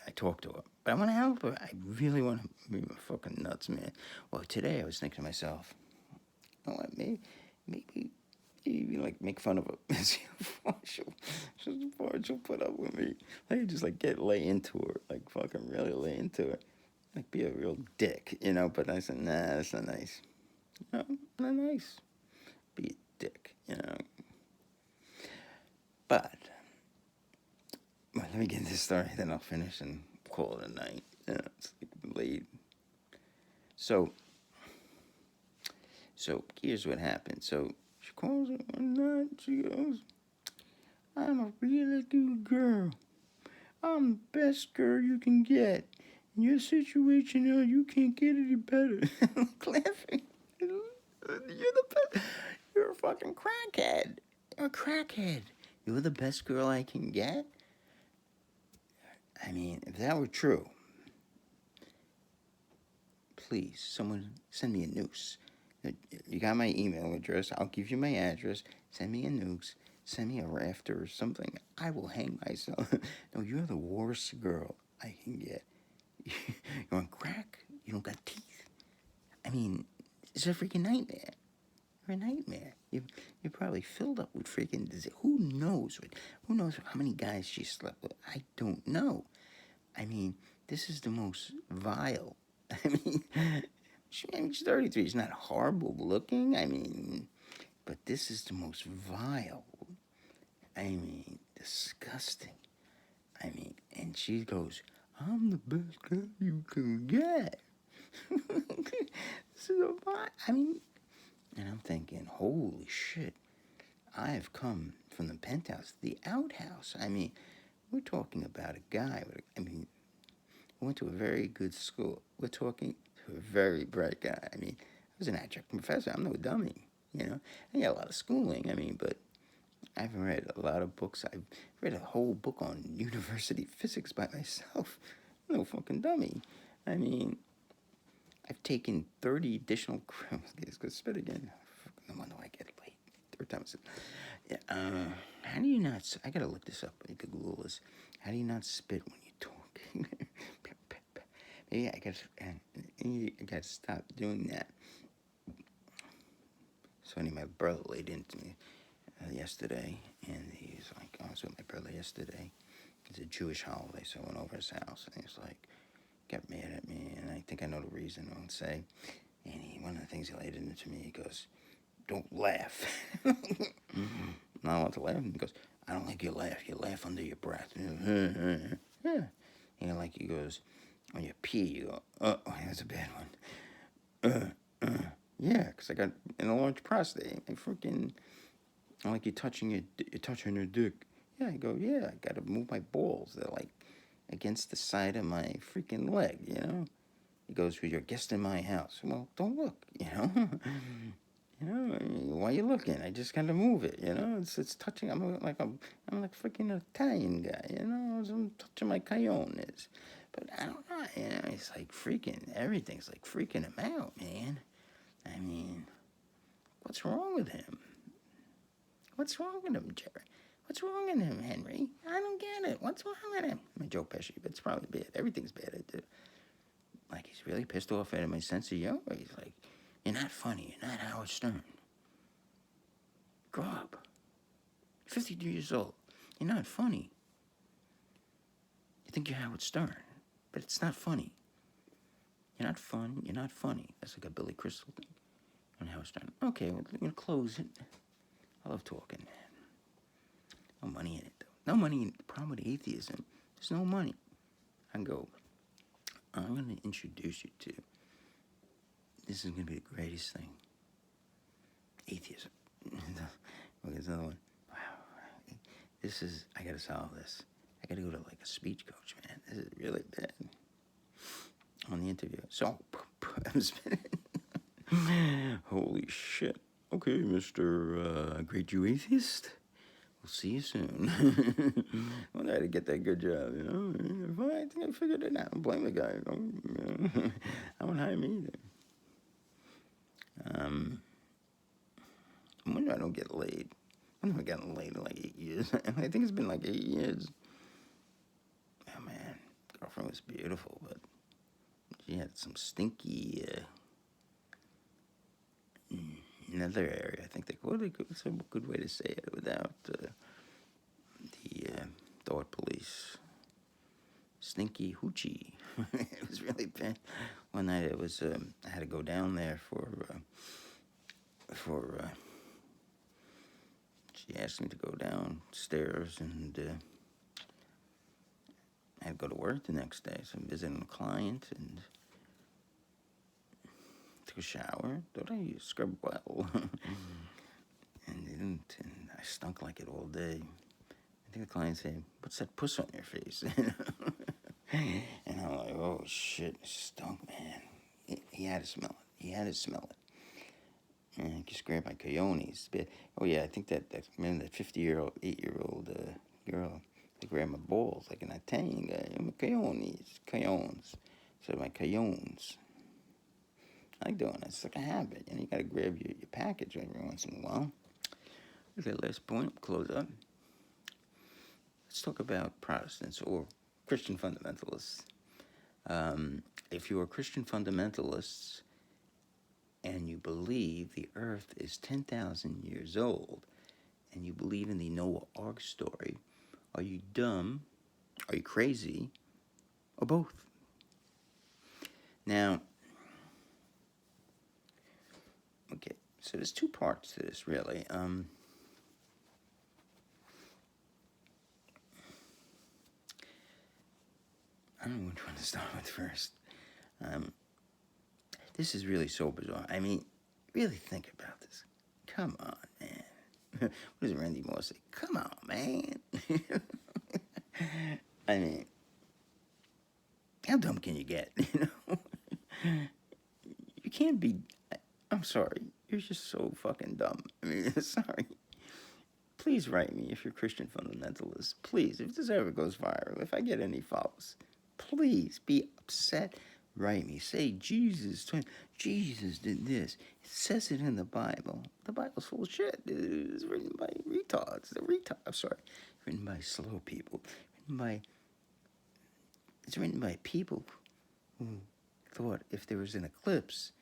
I talk to her. But I want to help her. I really want to be fucking nuts, man. Well, today I was thinking to myself, you know what, maybe make fun of her. She'll put up with me. Just lay into her. Fucking really lay into her. Be a real dick, But I said, nah, that's not nice. No, not nice. Be a dick, But, well, let me get this story, then I'll finish and call it a night. It's late. So here's what happened. So she calls me one night. She goes, I'm a really good girl. I'm the best girl you can get. In your situation, you can't get any better. I'm laughing. You're the best. You're a fucking crackhead. You're a crackhead. You're the best girl I can get? I mean, if that were true, please, someone send me a noose. You got my email address. I'll give you my address. Send me a noose. Send me a rafter or something. I will hang myself. No, you're the worst girl I can get. You're on crack. You don't got teeth. I mean, it's a freaking nightmare. You're a nightmare. You're probably filled up with freaking disease. Who knows how many guys she slept with? I don't know. I mean, this is the most vile. I mean, she's 33. She's not horrible looking. I mean, but this is the most vile. I mean, disgusting. I mean, and she goes, I'm the best girl you can get. This is a vile. I mean, and I'm thinking, holy shit. I have come from the penthouse to the outhouse. I mean, we're talking about a guy. He went to a very good school. We're talking to a very bright guy. I mean, I was an adjunct professor. I'm no dummy, I got a lot of schooling, but I've read a lot of books. I've read a whole book on university physics by myself. I'm no fucking dummy. I mean, I've taken 30 additional... Let's go spit again. No wonder I get late. Third time. How do you not... I gotta look this up. You could Google this. How do you not spit when you talk? Maybe I gotta stop doing that. So anyway, my brother laid into me yesterday, and he's like, I was with my brother yesterday. It's a Jewish holiday, so I went over his house, and he's like, got mad at me, and I think I know the reason. I won't say. And one of the things he laid into me, he goes, "Don't laugh." And I want to laugh. And he goes, "I don't like you laugh. You laugh under your breath." Yeah. And like he goes, when you pee, you go, "Oh, that's a bad one." Yeah, because I got an enlarged prostate. I like you touching your dick. Yeah, I go, yeah, I gotta move my balls. They're like against the side of my freaking leg, you know? He goes, well, you're a guest in my house. Well, don't look, you know? Why are you looking? I just gotta move it, you know? It's touching. I'm like freaking Italian guy, you know? I'm touching my cajones. But I don't know, you know? It's like freaking, everything's like freaking him out, man. I mean, what's wrong with him? What's wrong with him, Jerry? What's wrong with him, Henry? I don't get it. What's wrong with him? I'm a Joe Pesci, but it's probably bad. Everything's bad I do. Like, he's really pissed off at my sense of humor. He's like, you're not funny. You're not Howard Stern. Grow up. You're 52 years old. You're not funny. You think you're Howard Stern, but it's not funny. You're not fun. You're not funny. That's like a Billy Crystal thing on Howard Stern. Okay, we're going to close it. I love talking. No money in it, though. No money in it. The problem with atheism, there's no money. I go, I'm going to introduce you to, this is going to be the greatest thing. Atheism. Okay, there's another one. Wow. I got to solve this. I got to go to like a speech coach, man. This is really bad. On the interview. So, I'm spinning. Holy shit. Okay, Mr. Great Jew Atheist. We'll see you soon. I wonder how to get that good job, you know? I think I figured it out. I don't blame the guy. I won't hire me either. I wonder I don't get laid. I wonder if I've gotten laid in like 8 years. I think it's been like 8 years. Oh, man. Girlfriend was beautiful, but she had some stinky... another area, I think what's a good way to say it without the thought police? Stinky hoochie. It was really bad. One night it was, I had to go down there for she asked me to go downstairs, and I had to go to work the next day, so I'm visiting a client, and took a shower. Thought I scrubbed well. And didn't, and I stunk like it all day. I think the client said, "What's that puss on your face?" And I'm like, "Oh shit, it stunk, man." He had to smell it. He had to smell it. And I just grabbed my cajones. Oh yeah, I think that 50-year-old, 8-year-old girl, I grabbed my balls like an Italian guy. My cajones. So my cajones. I like doing it. It's like a habit. And you gotta grab your package every once in a while. Here's that last point. Close up. Let's talk about Protestants or Christian fundamentalists. If you are Christian fundamentalists and you believe the earth is 10,000 years old and you believe in the Noah Ark story, are you dumb, are you crazy, or both? Now, okay, so there's two parts to this, really. I don't know which one to start with first. This is really so bizarre. I mean, really think about this. Come on, man. What does Randy Moss say? Come on, man. I mean, how dumb can you get, you know? You can't be... I'm sorry. You're just so fucking dumb. I mean, sorry. Please write me if you're Christian fundamentalist. Please, if this ever goes viral, if I get any follows, please be upset. Write me. Say Jesus did this. It says it in the Bible. The Bible's full of shit. It's written by retards. I'm sorry. Written by slow people. It's written by people who thought if there was an eclipse,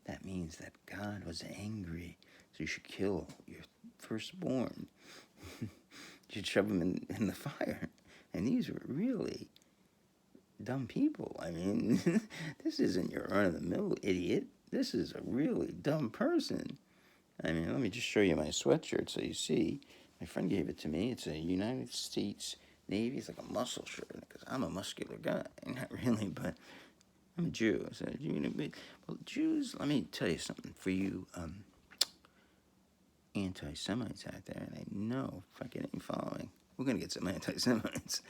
that means that God was angry, so you should kill your firstborn. You should shove him in the fire. And these were really dumb people. I mean, this isn't your run-of-the-mill idiot. This is a really dumb person. I mean, let me just show you my sweatshirt so you see. My friend gave it to me. It's a United States Navy. It's like a muscle shirt because I'm a muscular guy. Not really, but I'm a Jew. So, well, Jews, let me tell you something. For you anti-Semites out there, and I know fucking ain't following. We're going to get some anti-Semites.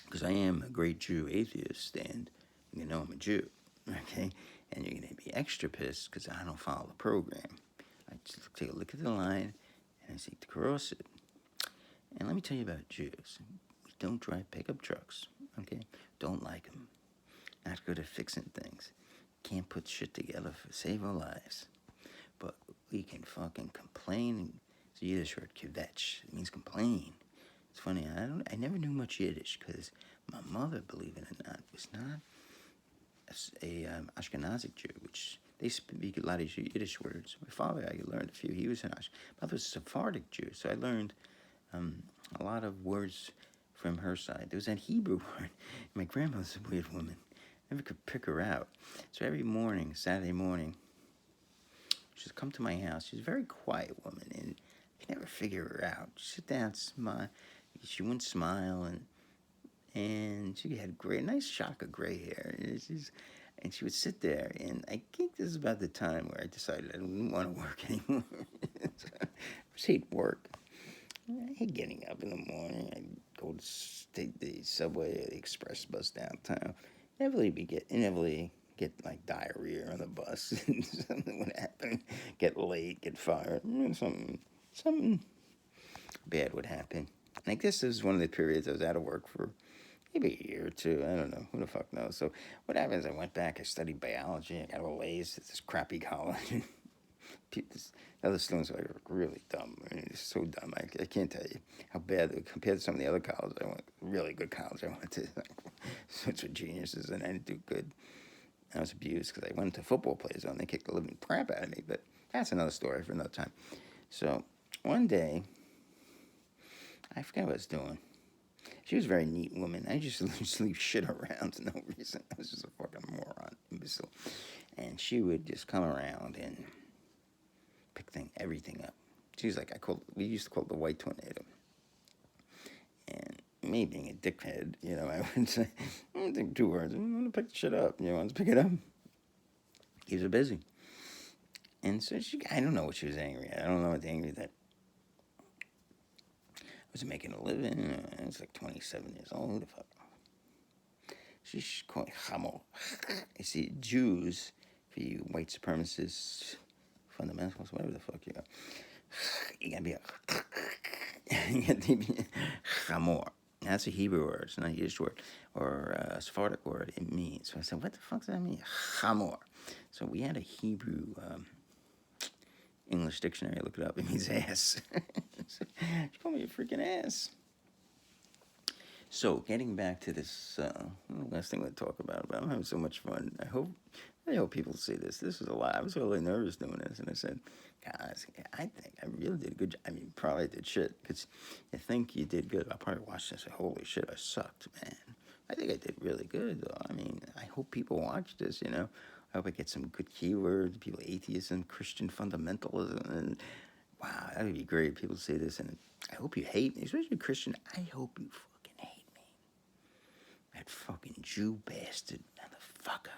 Because I am a great Jew atheist, and you know I'm a Jew, okay? And you're going to be extra pissed because I don't follow the program. I just take a look at the line, and I seek to cross it. And let me tell you about Jews. We don't drive pickup trucks, okay? Don't like them. Not good at fixing things. Can't put shit together to save our lives. But we can fucking complain. It's a Yiddish word, kvetch. It means complain. It's funny, I never knew much Yiddish because my mother, believe it or not, was not a Ashkenazic Jew, which they speak a lot of Yiddish words. My father, I learned a few. He was an my mother was a Sephardic Jew, so I learned a lot of words from her side. There was that Hebrew word. My grandmother's a weird woman. I never could pick her out. So every morning, Saturday morning, she'd come to my house. She's a very quiet woman, and I could never figure her out. She'd sit down, smile. She wouldn't smile, and she had nice shock of gray hair. And she would sit there, and I think this is about the time where I decided I didn't want to work anymore. So I just hate work. I hate getting up in the morning. I'd go to take the subway or the express bus downtown. Inevitably get like diarrhea on the bus. Something would happen. Get late, get fired. Something bad would happen. And I guess this is one of the periods I was out of work for maybe a year or two. I don't know. Who the fuck knows? So what happens, I went back, I studied biology. I got all A's at this crappy college. The other students are really dumb. I mean, it's so dumb. I can't tell you how bad, compared to some of the other colleges I went, really good college I went to. Such a geniuses, and I didn't do good. I was abused because I went to football play zone. They kicked the living crap out of me, but that's another story for another time. So one day, I forgot what I was doing. She was a very neat woman. I just leave shit around for no reason. I was just a fucking moron, imbecile. And she would just come around and pick everything up. She was like, we used to call it the white tornado. And me being a dickhead, I would say, I don't think 2 words. I'm going to pick the shit up. Want to pick it up? Keeps her busy. And so I don't know what she was angry at. I don't know what angry that I was making a living. I was like 27 years old. Who the fuck? She's called Chamo. You see, Jews, for you white supremacists, fundamentalists, whatever the fuck you are, you gotta be a Chamor. That's a Hebrew word. It's not a Yiddish word or a Sephardic word. It means. So I said, what the fuck does that mean? Chamor. So we had a Hebrew English dictionary. Look it up. It means ass. She called me a freaking ass. So, getting back to this last thing we'll talk about, but I'm having so much fun. I hope people see this. This was a lot. I was really nervous doing this, and I said, guys, I think I really did a good job. I mean, probably did shit, because you think you did good. I'll probably watch this and say, holy shit, I sucked, man. I think I did really good, though. I mean, I hope people watch this, I hope I get some good keywords, people, atheism, Christian fundamentalism, and wow, that would be great. People see this, and I hope you hate me, especially Christian. I hope you fucking hate me. That fucking Jew bastard motherfucker.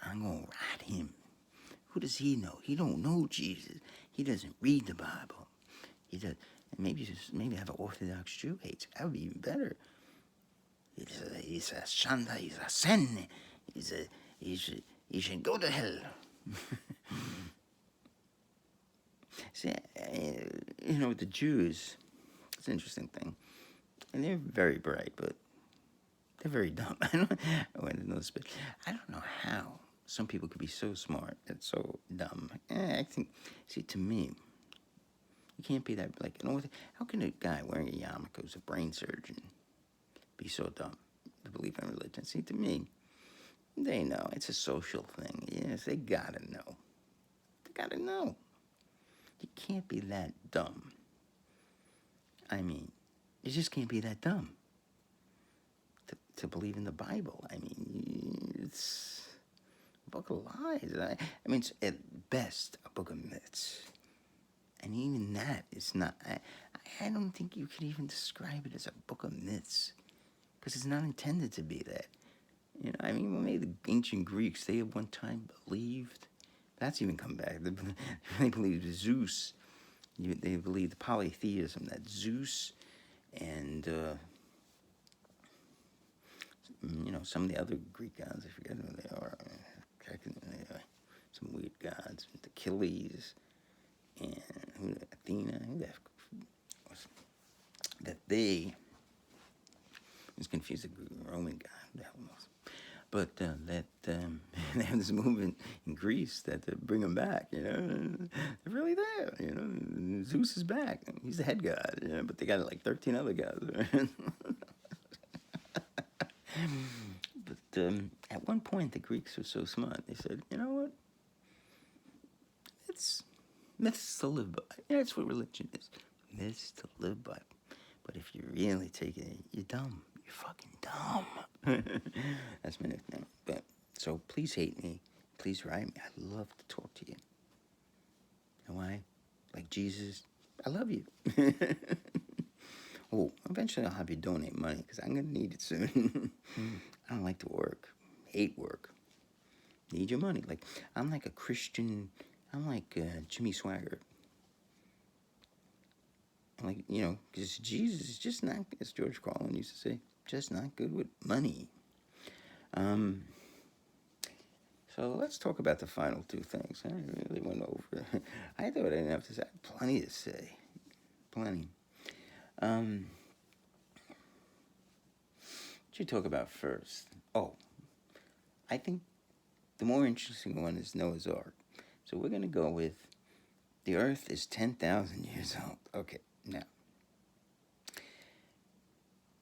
I'm gonna rat him. Who does he know? He don't know Jesus. He doesn't read the Bible. He does. Maybe have an Orthodox Jew hates. That would be even better. He's a shanda. He's a sin. He should go to hell. See, the Jews, it's an interesting thing. And they're very bright, but they're very dumb. I don't know how some people could be so smart and so dumb. I think, to me, you can't be that, how can a guy wearing a yarmulke who's a brain surgeon be so dumb to believe in religion? See, to me, they know. It's a social thing. Yes, they gotta know. They gotta know. You can't be that dumb. I mean, you just can't be that dumb. to believe in the Bible. I mean, it's a book of lies. I mean, it's at best a book of myths. And even that is not, I don't think you could even describe it as a book of myths, because it's not intended to be that. You know, I mean, when maybe the ancient Greeks, they at one time believed, that's even come back, they believed Zeus, they believed polytheism, that Zeus and, you know, some of the other Greek gods, I forget who they are, some weird gods, Achilles, and Athena, that they, it's confused the Roman god, the hell knows. But that they have this movement in Greece that to bring them back, you know, they're really there, you know. Zeus is back; he's the head god, you know, but they got like 13 other gods. But at one point, the Greeks were so smart; they said, "You know what? It's myths to live by. Yeah, that's what religion is. Myths to live by. But if you really take it, you're dumb. You're fucking dumb." That's my nickname. But so please hate me. Please write me. I'd love to talk to you. You know why? Like Jesus, I love you. Oh, eventually I'll have you donate money because I'm gonna need it soon. I don't like to work. Hate work. Need your money. Like I'm like a Christian. I'm like Jimmy Swaggart. I'm like, you know, because Jesus is just not, as George Carlin used to say, just not good with money. So let's talk about the final two things. I really went over. I thought I didn't have to say. I had plenty to say. Plenty. What should you talk about first? Oh, I think the more interesting one is Noah's Ark. So we're going to go with the Earth is 10,000 years old. Okay, now.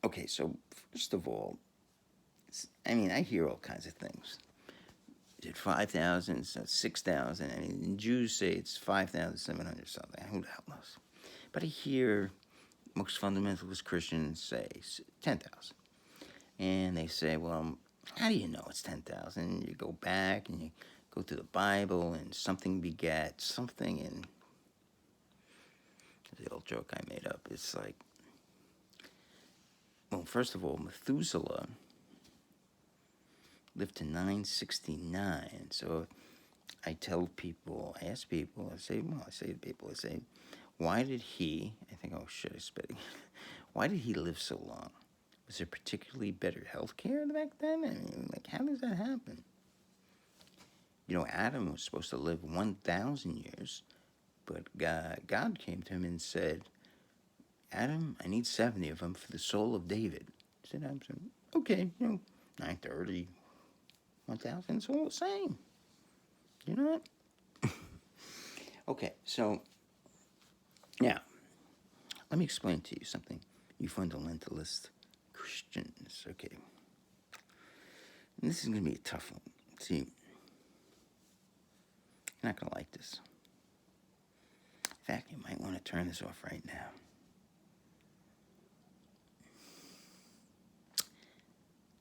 Okay, so first of all, I mean, I hear all kinds of things. Is it 5,000? So 6,000. I mean, Jews say it's 5,700 something. Who the hell knows? But I hear most fundamentalist Christians say 10,000. And they say, well, how do you know it's 10,000? You go back and you go to the Bible and something begets something. And the old joke I made up. It's like, well, first of all, Methuselah lived to 969. So I tell people, I ask people, I say to people, I say, why did he, I think, oh shit, I spit again. Why did he live so long? Was there particularly better health care back then? I mean, like, how does that happen? You know, Adam was supposed to live 1,000 years, but God came to him and said, Adam, I need 70 of them for the soul of David. I said, Adam said, okay, you know, 930, 1,000, it's all the same. You know what? Okay, so, now, let me explain to you something, you fundamentalist Christians, okay? And this is going to be a tough one. See, you're not going to like this. In fact, you might want to turn this off right now.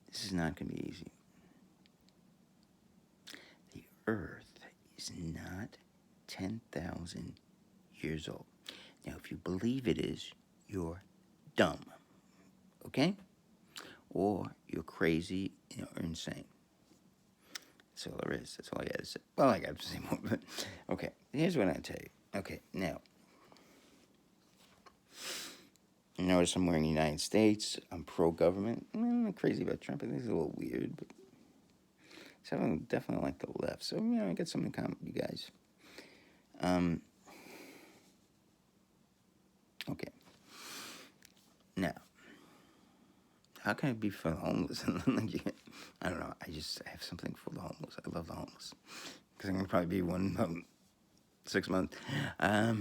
This is not going to be easy. The Earth is not 10,000 years old. Now, if you believe it is, you're dumb. Okay? Or you're crazy or insane. That's all there is. That's all I got to say. Well, I got to say more, but okay. Here's what I tell you. Okay, now. You notice I'm wearing the United States. I'm pro-government. I'm not crazy about Trump. I think it's a little weird, but so I definitely like the left. So, you know, I got something in common with you guys. Okay. Now, how can I be for the homeless? I don't know. I have something for the homeless. I love the homeless. Because I'm going to probably be one 6 months. I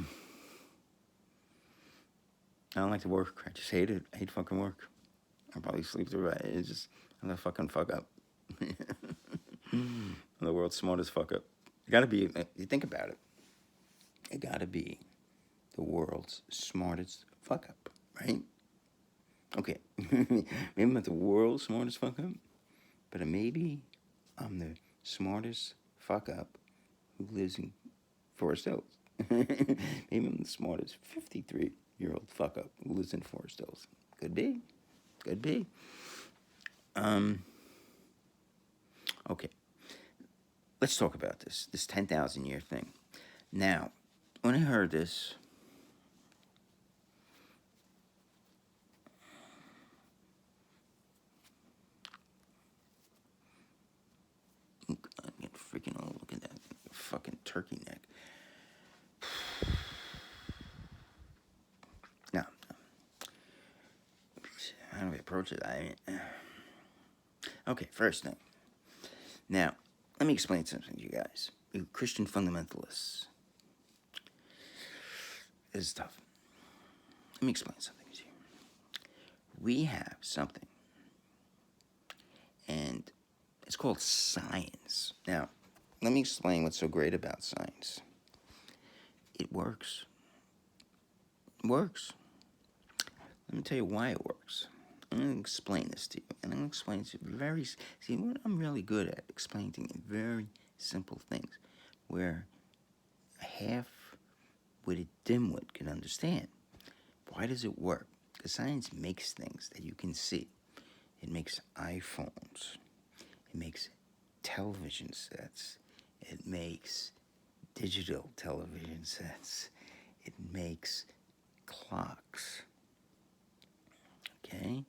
don't like to work. I just hate it. I hate fucking work. I'll probably sleep through it. It's just, I'm a fucking fuck up. I'm the world's smartest fuck up. You gotta be, you think about it. You gotta be the world's smartest fuck up, right? Okay, maybe I'm not the world's smartest fuck up, but maybe I'm the smartest fuck up who lives in Forest Hills. Maybe I'm the smartest 53-year-old fuck up who lives in Forest Hills. Could be. Could be. Okay, let's talk about this 10,000 year thing. Now, when I heard this, I'm getting freaking old. Look at that fucking turkey neck. Now, how do we approach it? Okay, first thing. Now, let me explain something to you guys. You Christian fundamentalists. This is tough. Let me explain something to you. We have something, and it's called science. Now, let me explain what's so great about science. It works. It works. Let me tell you why it works. I'm going to explain this to you. And I'm going to explain it to you see, what I'm really good at, explaining very simple things where a half-witted dimwit can understand. Why does it work? Because science makes things that you can see. It makes iPhones. It makes television sets. It makes digital television sets. It makes clocks. Okay?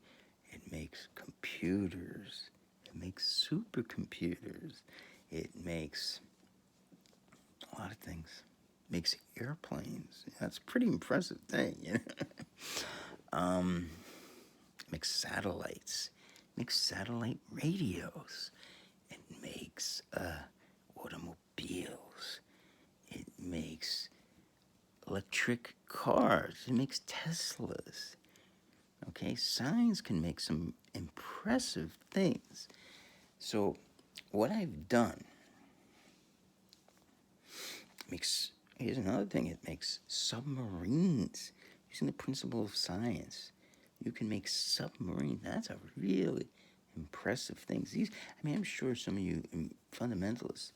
It makes computers. It makes supercomputers. It makes a lot of things. It makes airplanes. That's a pretty impressive thing, you know? It makes satellites. It makes satellite radios. It makes automobiles. It makes electric cars. It makes Teslas. Okay, science can make some impressive things. So, what I've done here's another thing, it makes submarines. Using the principle of science, you can make submarines. That's a really impressive thing. I'm sure some of you fundamentalists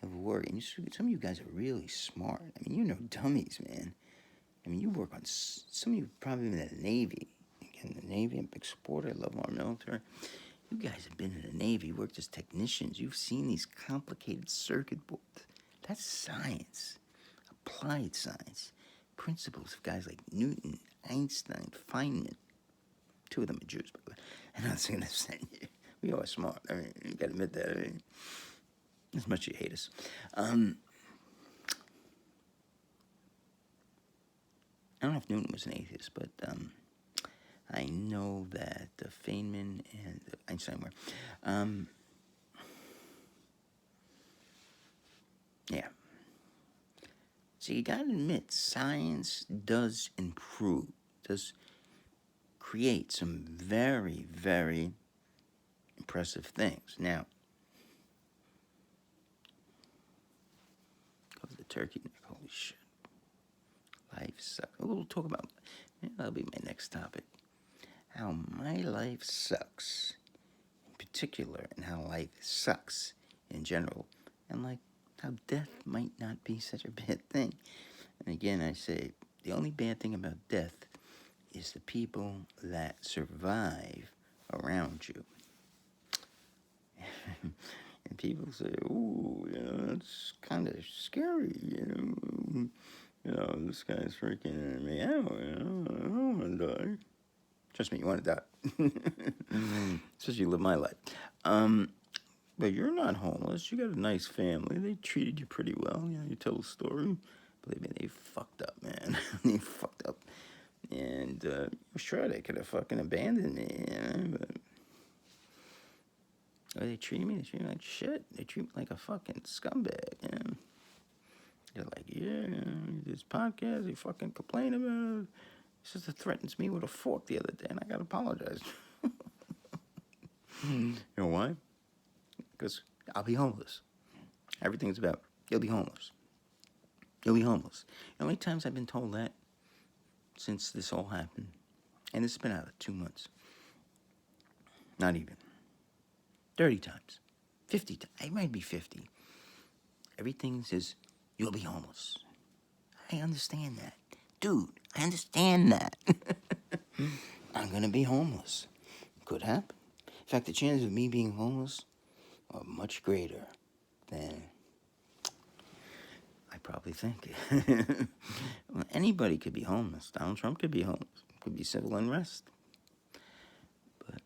have worked, and some of you guys are really smart. You're no dummies, man. You work on, some of you probably been in the Navy. Again, the Navy, I'm a big supporter. I love our military. You guys have been in the Navy, worked as technicians. You've seen these complicated circuit boards. That's science, applied science. Principles of guys like Newton, Einstein, Feynman. Two of them are Jews, by the way. I'm not going to say we are smart. You got to admit that. As much as you hate us. I don't know if Newton was an atheist, but I know that Feynman and Einstein were. Yeah. So you gotta admit, science does improve, does create some very, very impressive things. Now, go to the turkey neck. Holy shit. Life sucks. We'll talk about, that'll be my next topic. How my life sucks in particular, and how life sucks in general, and like how death might not be such a bad thing. And again, I say the only bad thing about death is the people that survive around you. And people say, "Ooh, that's kind of scary, this guy's freaking me out, I don't want to die." Trust me, you want to die. Especially live my life. But you're not homeless. You got a nice family. They treated you pretty well. You tell the story. Believe me, they fucked up, man. They fucked up. And sure, they could have fucking abandoned me, but they treat me like shit. They treat me like a fucking scumbag, They're like, this podcast, they fucking complain about it. Sister threatens me with a fork the other day, and I gotta apologize. You know why? Because I'll be homeless. Everything's about, you'll be homeless. You'll be homeless. You know how many times I've been told that since this all happened? And this has been out of 2 months. Not even. 30 times. 50 times. It might be 50. Everything says, you'll be homeless. I understand that. Dude, I understand that. I'm going to be homeless. Could happen. In fact, the chances of me being homeless are much greater than I probably think. Well, anybody could be homeless. Donald Trump could be homeless. Could be civil unrest. But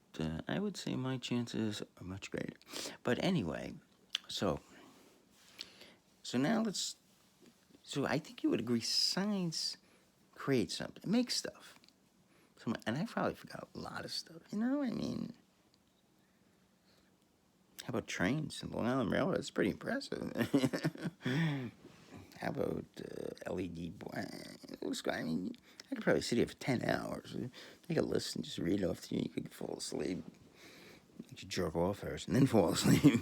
I would say my chances are much greater. But anyway, so now let's. So I think you would agree science creates something. It makes stuff. And I probably forgot a lot of stuff. I mean, how about trains and Long Island Railroad? It's pretty impressive. How about LED? I mean, I could probably sit here for 10 hours. I could listen, just read it off to you. You could fall asleep. You should jerk off first and then fall asleep.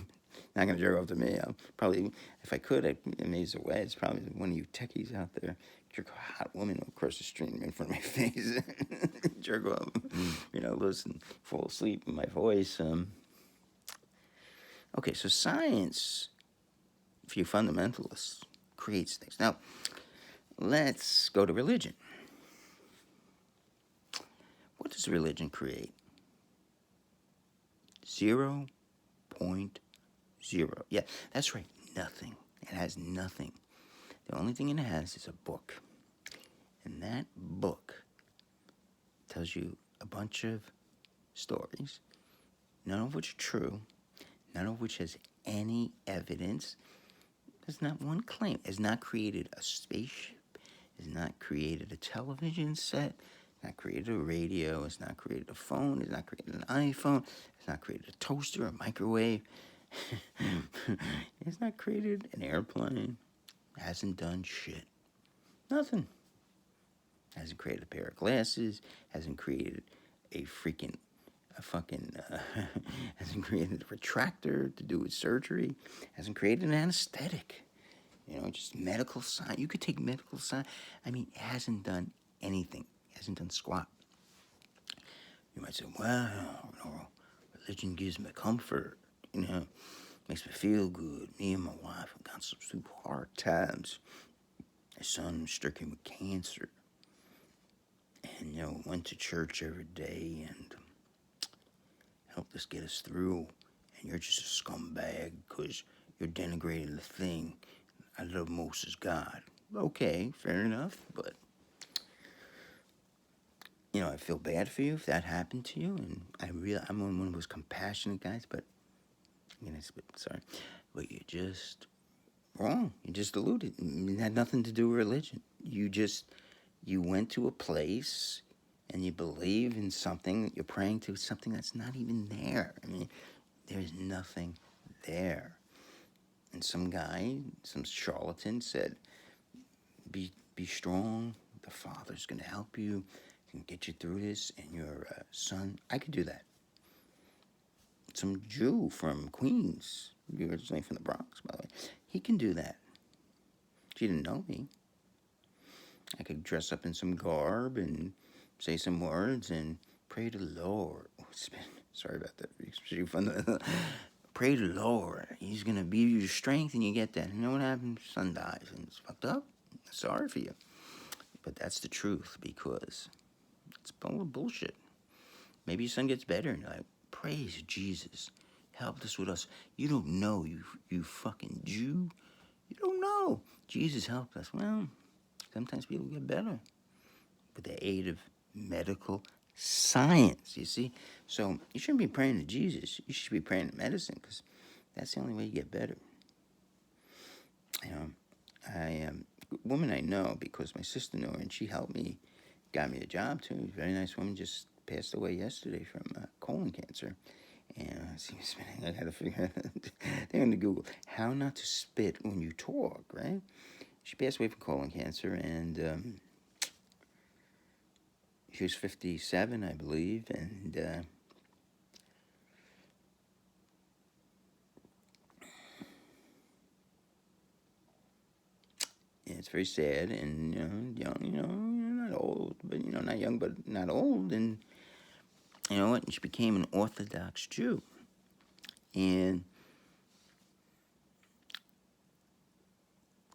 Not going to jerk off to me. I'll probably, if I could, I'd amaze away. It's probably one of you techies out there. Jerk a hot woman across the street in front of my face. Jerk off. Listen, fall asleep in my voice. Okay, so science, for you fundamentalists, creates things. Now, let's go to religion. What does religion create? 0.0. Yeah, that's right. Nothing. It has nothing. The only thing it has is a book. And that book tells you a bunch of stories, none of which are true, none of which has any evidence. There's not one claim. It has not created a spaceship. It has not created a television set. It's not created a radio. It's not created a phone. It's not created an iPhone. It's not created a toaster, a microwave. It's not created an airplane. It hasn't done shit. Nothing. It hasn't created a pair of glasses. Hasn't created hasn't created a retractor to do with surgery. Hasn't created an anesthetic. Just medical science. You could take medical science. I mean, it hasn't done anything. It hasn't done squat. You might say, well, religion gives me comfort. Makes me feel good. Me and my wife have gone some super hard times. My son was stricken with cancer. And, went to church every day and helped us get us through. And you're just a scumbag because you're denigrating the thing I love most is God. Okay, fair enough, but I feel bad for you if that happened to you, and I'm one of those compassionate guys, but sorry, but you're just wrong. You're just deluded. It had nothing to do with religion. You went to a place and you believe in something that you're praying to, something that's not even there. I mean, there's nothing there. And some charlatan said, be strong. The Father's going to help you. He's going to get you through this. And your son, I could do that. Some Jew from Queens, originally from the Bronx, by the way, he can do that. She didn't know me. I could dress up in some garb and say some words and pray to the Lord. Sorry about that. Pray to the Lord. He's going to give you strength and you get that. And you know what happens? Son dies and it's fucked up. Sorry for you. But that's the truth because it's bullshit. Maybe your son gets better and you're like, praise Jesus. Help this with us. You don't know, you fucking Jew. You don't know. Jesus helped us. Well, sometimes people get better with the aid of medical science, you see? So you shouldn't be praying to Jesus. You should be praying to medicine because that's the only way you get better. A woman I know because my sister knew her and she helped me, got me a job too. A very nice woman, just passed away yesterday from colon cancer. And I had to figure out, they're going to Google, how not to spit when you talk, right? She passed away from colon cancer, and she was 57, I believe, and it's very sad, and young, not old, but not young, but not old. And you know what? She became an Orthodox Jew, and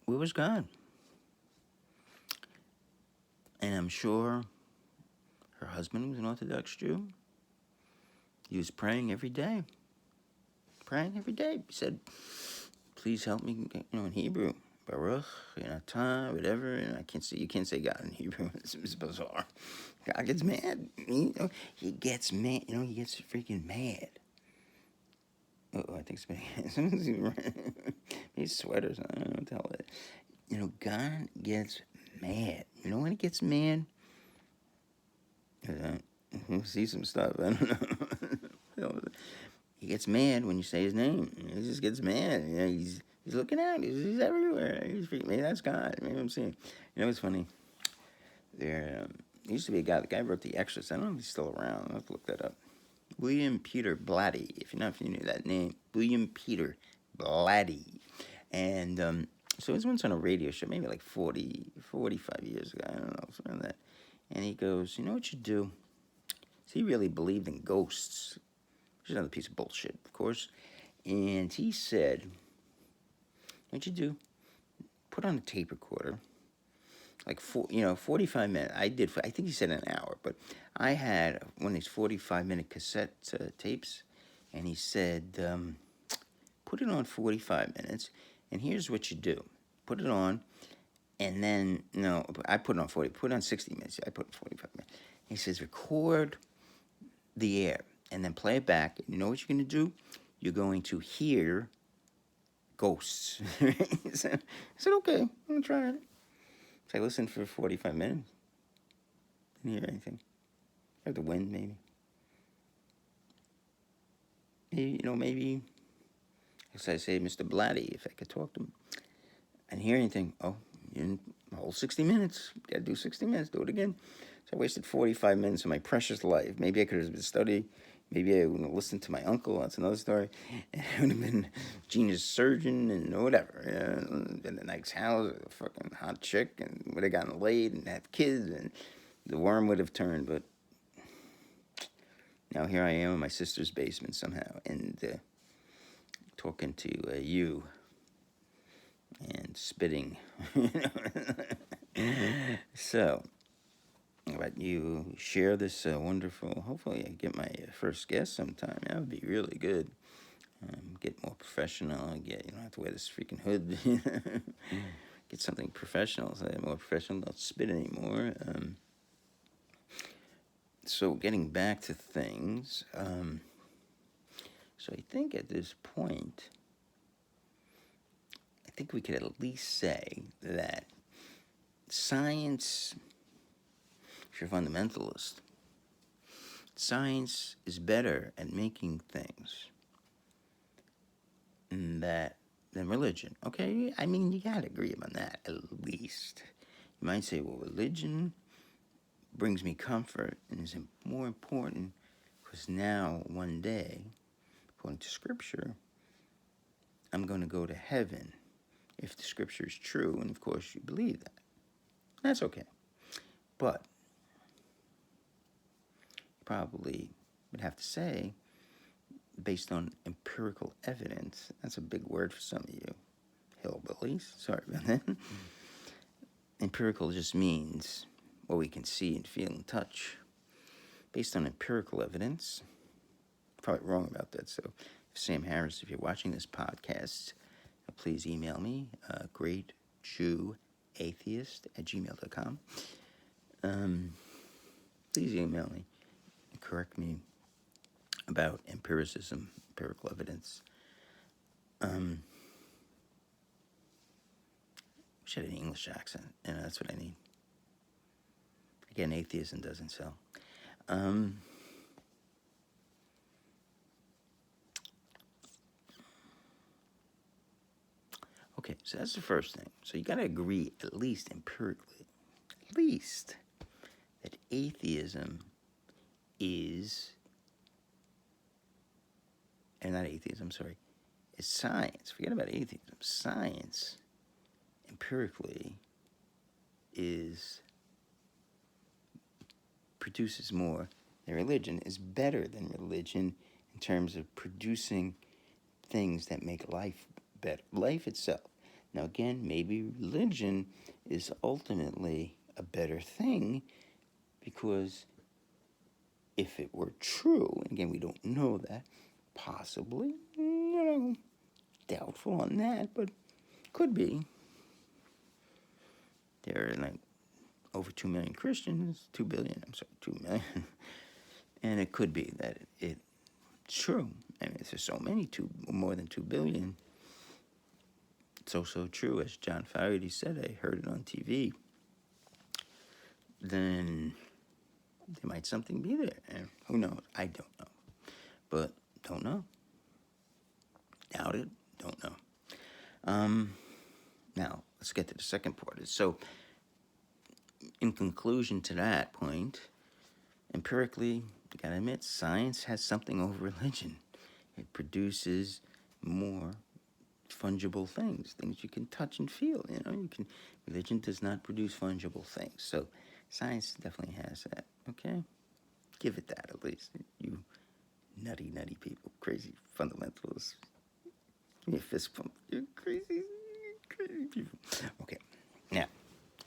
where was God? And I'm sure her husband was an Orthodox Jew. He was praying every day. He said, "Please help me," in Hebrew, Baruch, whatever. And you can't say God in Hebrew. It's bizarre. God gets mad. He gets mad. He gets freaking mad. I think these sweaters. I don't know what the hell it is. God gets mad. You know when he gets mad? You see some stuff. I don't know. He gets mad when you say his name. He just gets mad. He's looking out. He's everywhere. Maybe that's God. Maybe I'm saying. It's funny. There used to be a guy. The guy wrote The Exorcist. I don't know if he's still around. I'll have to look that up. William Peter Blatty. If you knew that name, William Peter Blatty. And so he was once on a radio show, maybe like 45 years ago. I don't know, something like that. And he goes, "You know what you do?" So he really believed in ghosts. Which is another piece of bullshit, of course. And he said, "What you do? Put on a tape recorder, like 45 minutes. I think he said an hour, but I had one of these 45-minute cassette tapes, and he said, put it on 45 minutes, and here's what you do: put it on, and then I put it on 40, put it on 60 minutes. I put it on 45 minutes. He says, record the air, and then play it back. And you know what you're going to do? You're going to hear ghosts." I said, "Okay, I'm going to try it." So I listened for 45 minutes. Didn't hear anything. Heard the wind, maybe. Maybe, as I say, Mr. Blatty, if I could talk to him. I didn't hear anything. Oh, in the whole 60 minutes. Got to do 60 minutes. Do it again. So I wasted 45 minutes of my precious life. Maybe I could have been studying. Maybe I would have listened to my uncle. That's another story. And I would have been a genius surgeon and whatever. In a nice house, a fucking hot chick, and would have gotten laid and had kids, and the worm would have turned. But now here I am in my sister's basement somehow, and talking to you and spitting. So, but you share this wonderful. Hopefully, I get my first guest sometime. That would be really good. Get more professional. You don't have to wear this freaking hood. Get something professional. So more professional. Don't spit anymore. So getting back to things. So I think at this point, I think we could at least say that science, if you're a fundamentalist, science is better at making things than religion. Okay? I mean, you gotta agree on that, at least. You might say, well, religion brings me comfort and is more important because now, one day, according to Scripture, I'm going to go to heaven if the Scripture is true, and of course you believe that. That's okay. But you probably would have to say, based on empirical evidence, that's a big word for some of you hillbillies. Sorry about that. Empirical just means what we can see and feel and touch. Based on empirical evidence, probably wrong about that. So, Sam Harris, if you're watching this podcast, please email me, greatjewatheist@gmail.com. Please email me and correct me about empiricism, empirical evidence. Wish I had an English accent. That's what I need. Again, atheism doesn't sell. Okay, so that's the first thing. So you got to agree, at least empirically, that atheism is, and not atheism, sorry, it's science. Forget about atheism. Science, empirically, is produces more. Their religion is better than religion in terms of producing things that make life better, life itself. Now, again, maybe religion is ultimately a better thing because if it were true, and again, we don't know that, possibly, doubtful on that, but could be. There are like over 2 million Christians, 2 billion, 2 million. And it could be that it's true. I mean, there's so many, more than 2 billion. It's also true, as John Faraday said, I heard it on TV, then there might something be there. And who knows? I don't know. But don't know. Doubt it. Don't know. Now, let's get to the second part. So, in conclusion to that point, empirically, you gotta admit, science has something over religion. It produces more fungible things you can touch and feel. Religion does not produce fungible things. So science definitely has that. Okay, give it that at least. You nutty people, crazy fundamentalists. Give me a fist pump. You crazy people. Okay, now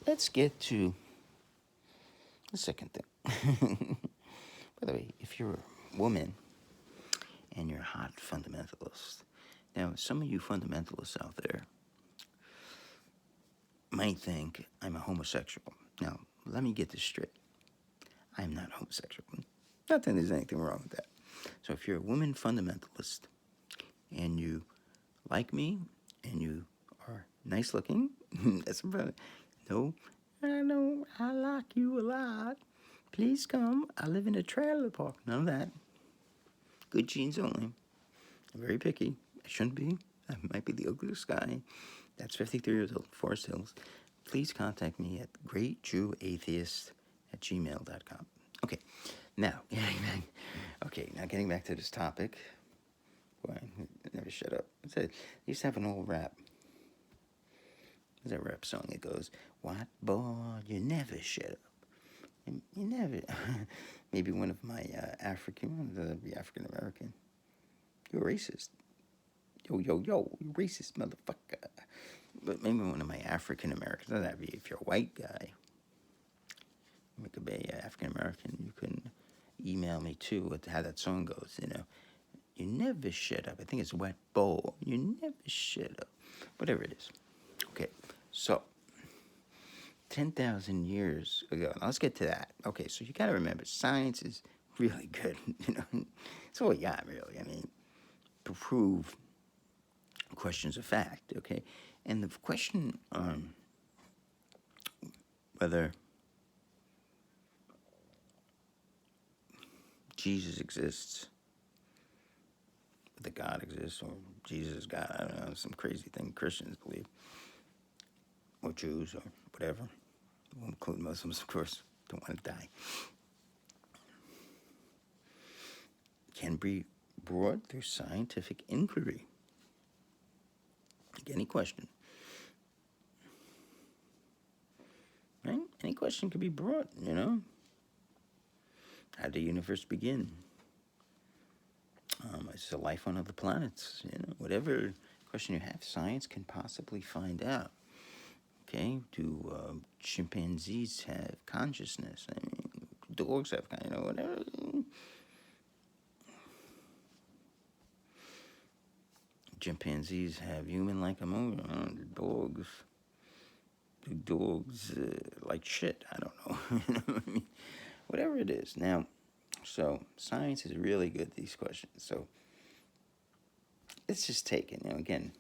let's get to the second thing. By the way, if you're a woman and you're a hot fundamentalist, now some of you fundamentalists out there might think I'm a homosexual. Now, let me get this straight. I'm not homosexual. Not that there's anything wrong with that. So if you're a woman fundamentalist and you like me and you are nice looking, that's about it. No, I know I like you a lot. Please come. I live in a trailer park. None of that. Good genes only. I'm very picky. I shouldn't be. I might be the ugliest guy. That's 53 years old, Forest Hills. Please contact me at greatjewatheist@gmail.com. Okay, now getting back to this topic. Boy, I never shut up. I used to have an old rap. There's a rap song that goes, "What boy, you never shut up. You never." Maybe one of my African American. You're racist. Yo, you racist motherfucker. But maybe one of my African Americans. Doesn't have to be if you're a white guy. You could be African American. You can email me too with how that song goes. You never shut up. I think it's Wet Bowl. You never shut up. Whatever it is. Okay, so 10,000 years ago. Now let's get to that. Okay, so you got to remember, science is really good. It's all we got, really. I mean, to prove questions of fact. Okay, and the question on whether Jesus exists, that God exists, or Jesus is God, I don't know, some crazy thing Christians believe, or Jews, or whatever. Won't include Muslims, of course, don't want to die. Can be brought through scientific inquiry. Any question. Right? Any question can be brought, How did the universe begin? Is there life on other planets? Whatever question you have, science can possibly find out. Okay, do chimpanzees have consciousness? I mean, dogs have, whatever. Chimpanzees have human-like emotion. Dogs like shit. I don't know. Whatever it is. Now, so science is really good at these questions. So let's just take it. Again,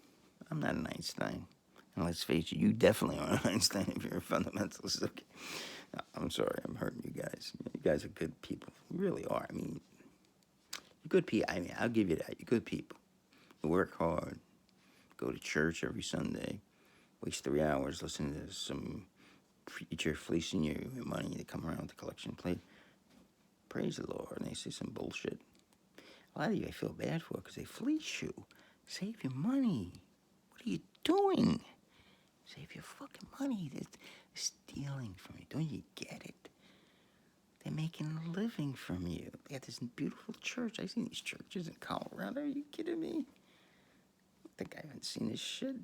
I'm not an Einstein. And let's face it, you definitely aren't an Einstein if you're a fundamentalist. Okay. No, I'm sorry, I'm hurting you guys. You guys are good people. You really are. I mean, you're good people. I mean, I'll give you that. You're good people. You work hard. Go to church every Sunday. Waste 3 hours listening to some preacher fleecing you money to come around with the collection plate. Praise the Lord. And they say some bullshit. A lot of you I feel bad for because they fleece you. Save your money. What are you doing? Save your fucking money. They're stealing from you. Don't you get it? They're making a living from you. They got this beautiful church. I've seen these churches in Colorado. Are you kidding me? I think I haven't seen this shit.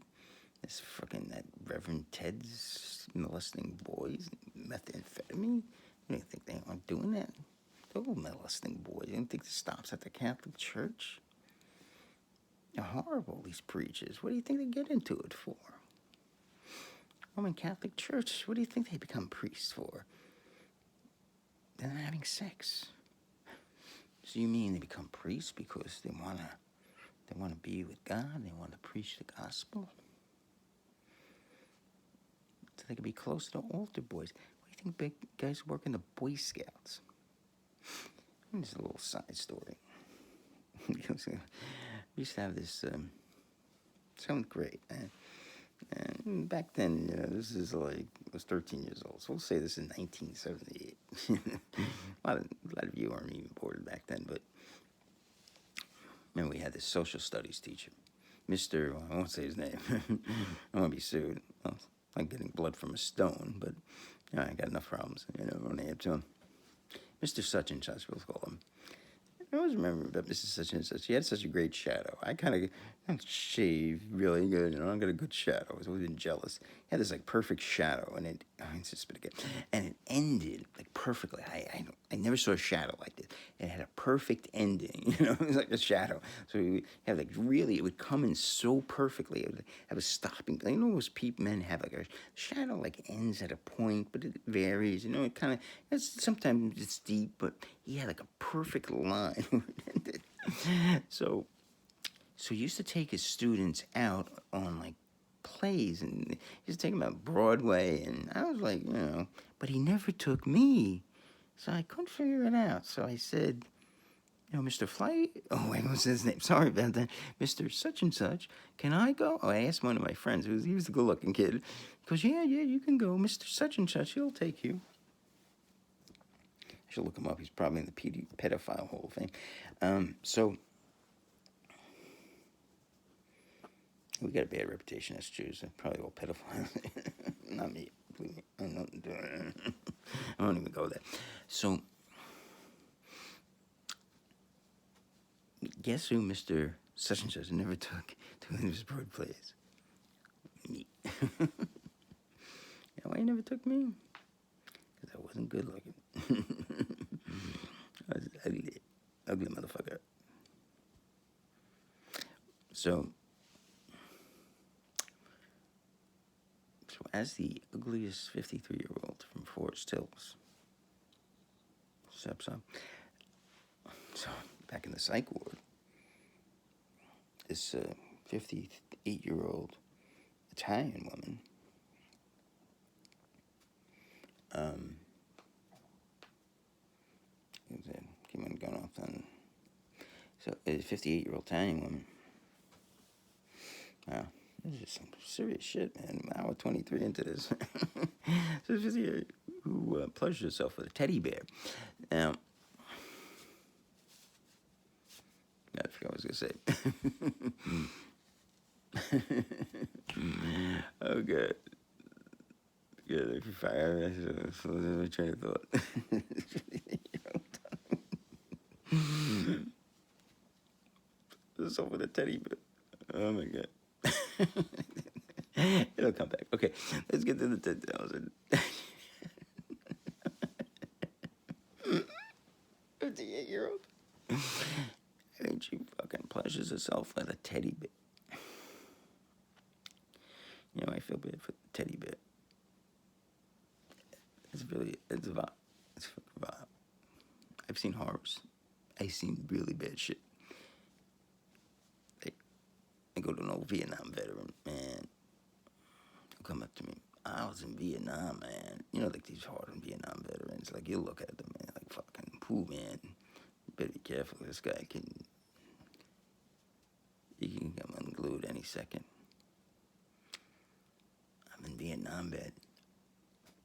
This fucking, that Reverend Ted's molesting boys, methamphetamine. You think they aren't doing that? They're all molesting boys. You don't think this stops at the Catholic Church? They're horrible, these preachers. What do you think they get into it for? Roman Catholic Church, what do you think they become priests for? They're not having sex. So you mean they become priests because they wanna be with God, they want to preach the gospel? So they can be close to the altar boys. What do you think big guys work in the Boy Scouts? Here's a little side story. We used to have this seventh grade, and back then, this is like, I was 13 years old, so we'll say this is 1978. a lot of you aren't even born back then, but remember we had this social studies teacher, Mr. Well, I won't say his name. I won't be sued. Well, like getting blood from a stone, but I got enough problems, when I have to him. Mr. Such and Such, we'll call him. I always remember about Mrs. Such and Such. He had such a great shadow. I kind of shave really good, I got a good shadow. I was always been jealous. He had this like perfect shadow, and it's just been again, and it ended like perfectly. I never saw a shadow like this. It had a perfect ending, it was like a shadow. So we have like really, it would come in so perfectly. It would have a stopping. Most men have like a shadow like ends at a point, but it varies. It kind of, sometimes it's deep, but he had like a perfect line. So he used to take his students out on like plays, and he used to take them out Broadway, and I was like, but he never took me. So I couldn't figure it out. So I said, Mr. Fly, oh wait, what's his name? Sorry about that. Mr. Such and Such, can I go? Oh, I asked one of my friends, he was a good looking kid. He goes, yeah, you can go. Mr. Such and Such, he'll take you. I should look him up. He's probably in the pedophile Hall of Fame. So we got a bad reputation as Jews. They're probably all pedophiles. Not me. Believe me. I won't even go there. So, guess who Mr. Such and Such never took to one of his bird plays? Me. Why he never took me? Because I wasn't good looking. I was ugly motherfucker. So as the ugliest 53-year-old from Forest Hills steps up, so back in the psych ward, this 58-year-old Italian woman, keep on going off on. So a 58-year-old Italian woman. Wow, this is some serious shit, man. An hour 23 into this. So this is who pleasures herself with a teddy bear. Now, I forgot what I was gonna say. Okay. Good. If you fire, so my train of thought. This over the teddy bear. Oh my god. It'll come back. Okay, let's get to the 10,000. 58-year-old. And she fucking pleasures herself with a teddy bear. I feel bad for the teddy bear. It's a vibe. It's fucking vibe. I've seen horrors. I've seen really bad shit. I go to an old Vietnam veteran, man. He'll come up to me. I was in Vietnam, man. Like these hardened Vietnam veterans. Like, you look at them, man, like fucking, poo, man. You better be careful. This guy he can come unglued any second. I'm in Vietnam, vet.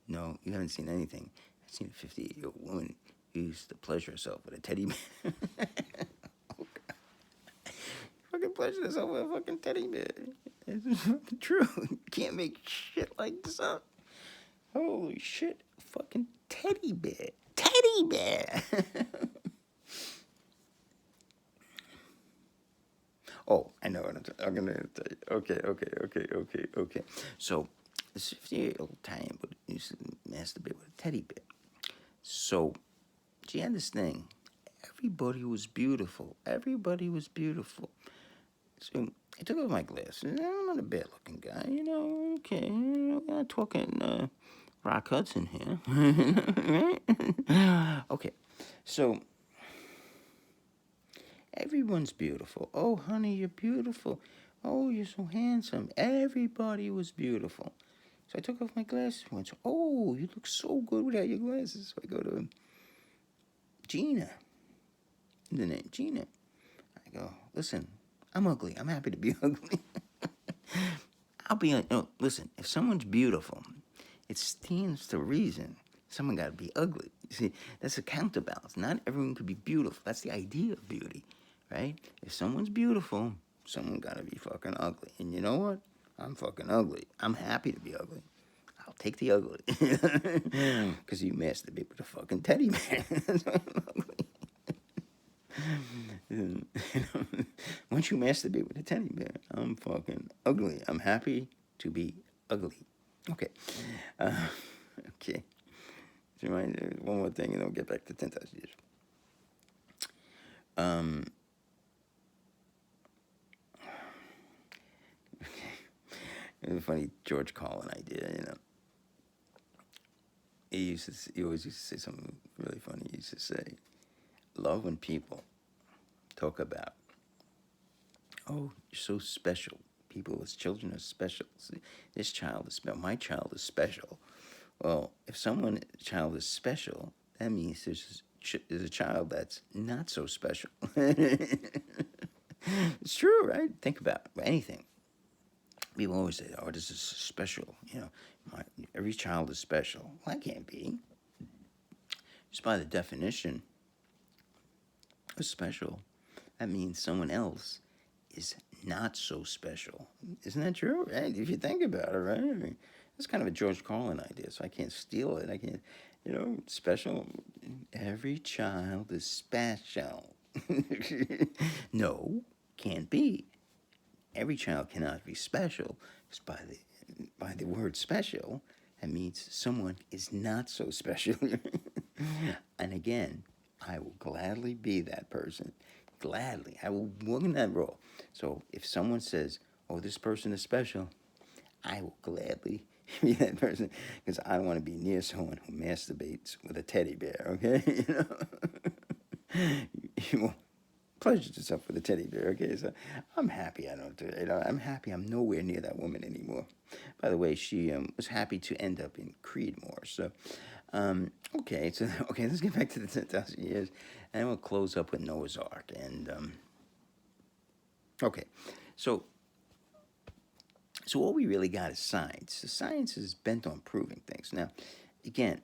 No, you haven't seen anything. I've seen a 58-year-old woman who used to pleasure herself with a teddy bear. Oh, God. Fucking pleasure herself with a fucking teddy bear. It's fucking true. You can't make shit like this up. Holy shit. Fucking teddy bear. Teddy teddy bear. Oh, I know what I'm going to tell you. Okay. So, this 50-year-old Italian would used to masturbate with a teddy bear. So, she had this thing. Everybody was beautiful. So, I took off my glasses. I'm not a bad-looking guy, okay. We're not talking Rock Hudson here. Right? Okay, so everyone's beautiful. Oh, honey, you're beautiful. Oh, you're so handsome. Everybody was beautiful. So I took off my glasses and went, oh, you look so good without your glasses. So I go to Gina, the name Gina. I go, listen, I'm ugly. I'm happy to be ugly. Listen, if someone's beautiful, it stands to reason someone got to be ugly. You see, that's a counterbalance. Not everyone could be beautiful. That's the idea of beauty, right? If someone's beautiful, someone got to be fucking ugly. And you know what? I'm fucking ugly. I'm happy to be ugly. I'll take the ugly. Because you masturbate with a fucking teddy bear. That's why I'm ugly. Once you masturbate with a teddy bear, I'm fucking ugly. I'm happy to be ugly. Okay. Okay. So one more thing, and then we'll get back to 10,000 years. It was a funny George Carlin idea, He always used to say something really funny. He used to say, love when people talk about, oh, you're so special. People as children are special. See, this child is special. My child is special. Well, if someone's child is special, that means there's a child that's not so special. It's true, right? Think about anything. People always say, oh, this is special. Every child is special. Well, that can't be. Just by the definition of special, that means someone else is not so special. Isn't that true? Right? If you think about it, right? I mean, that's kind of a George Carlin idea, so I can't steal it. I can't, special. Every child is special. No, can't be. Every child cannot be special, because by the word special, that means someone is not so special. And again, I will gladly be that person. Gladly. I will walk in that role. So if someone says, oh, this person is special, I will gladly be that person, because I don't want to be near someone who masturbates with a teddy bear, okay? You will pleasure yourself with a teddy bear, okay? So I'm happy I don't do it. I'm happy I'm nowhere near that woman anymore. By the way, she was happy to end up in Creedmoor. So, okay, let's get back to the 10,000 years, and we'll close up with Noah's Ark. And, okay, so what we really got is science. The science is bent on proving things. Now, again,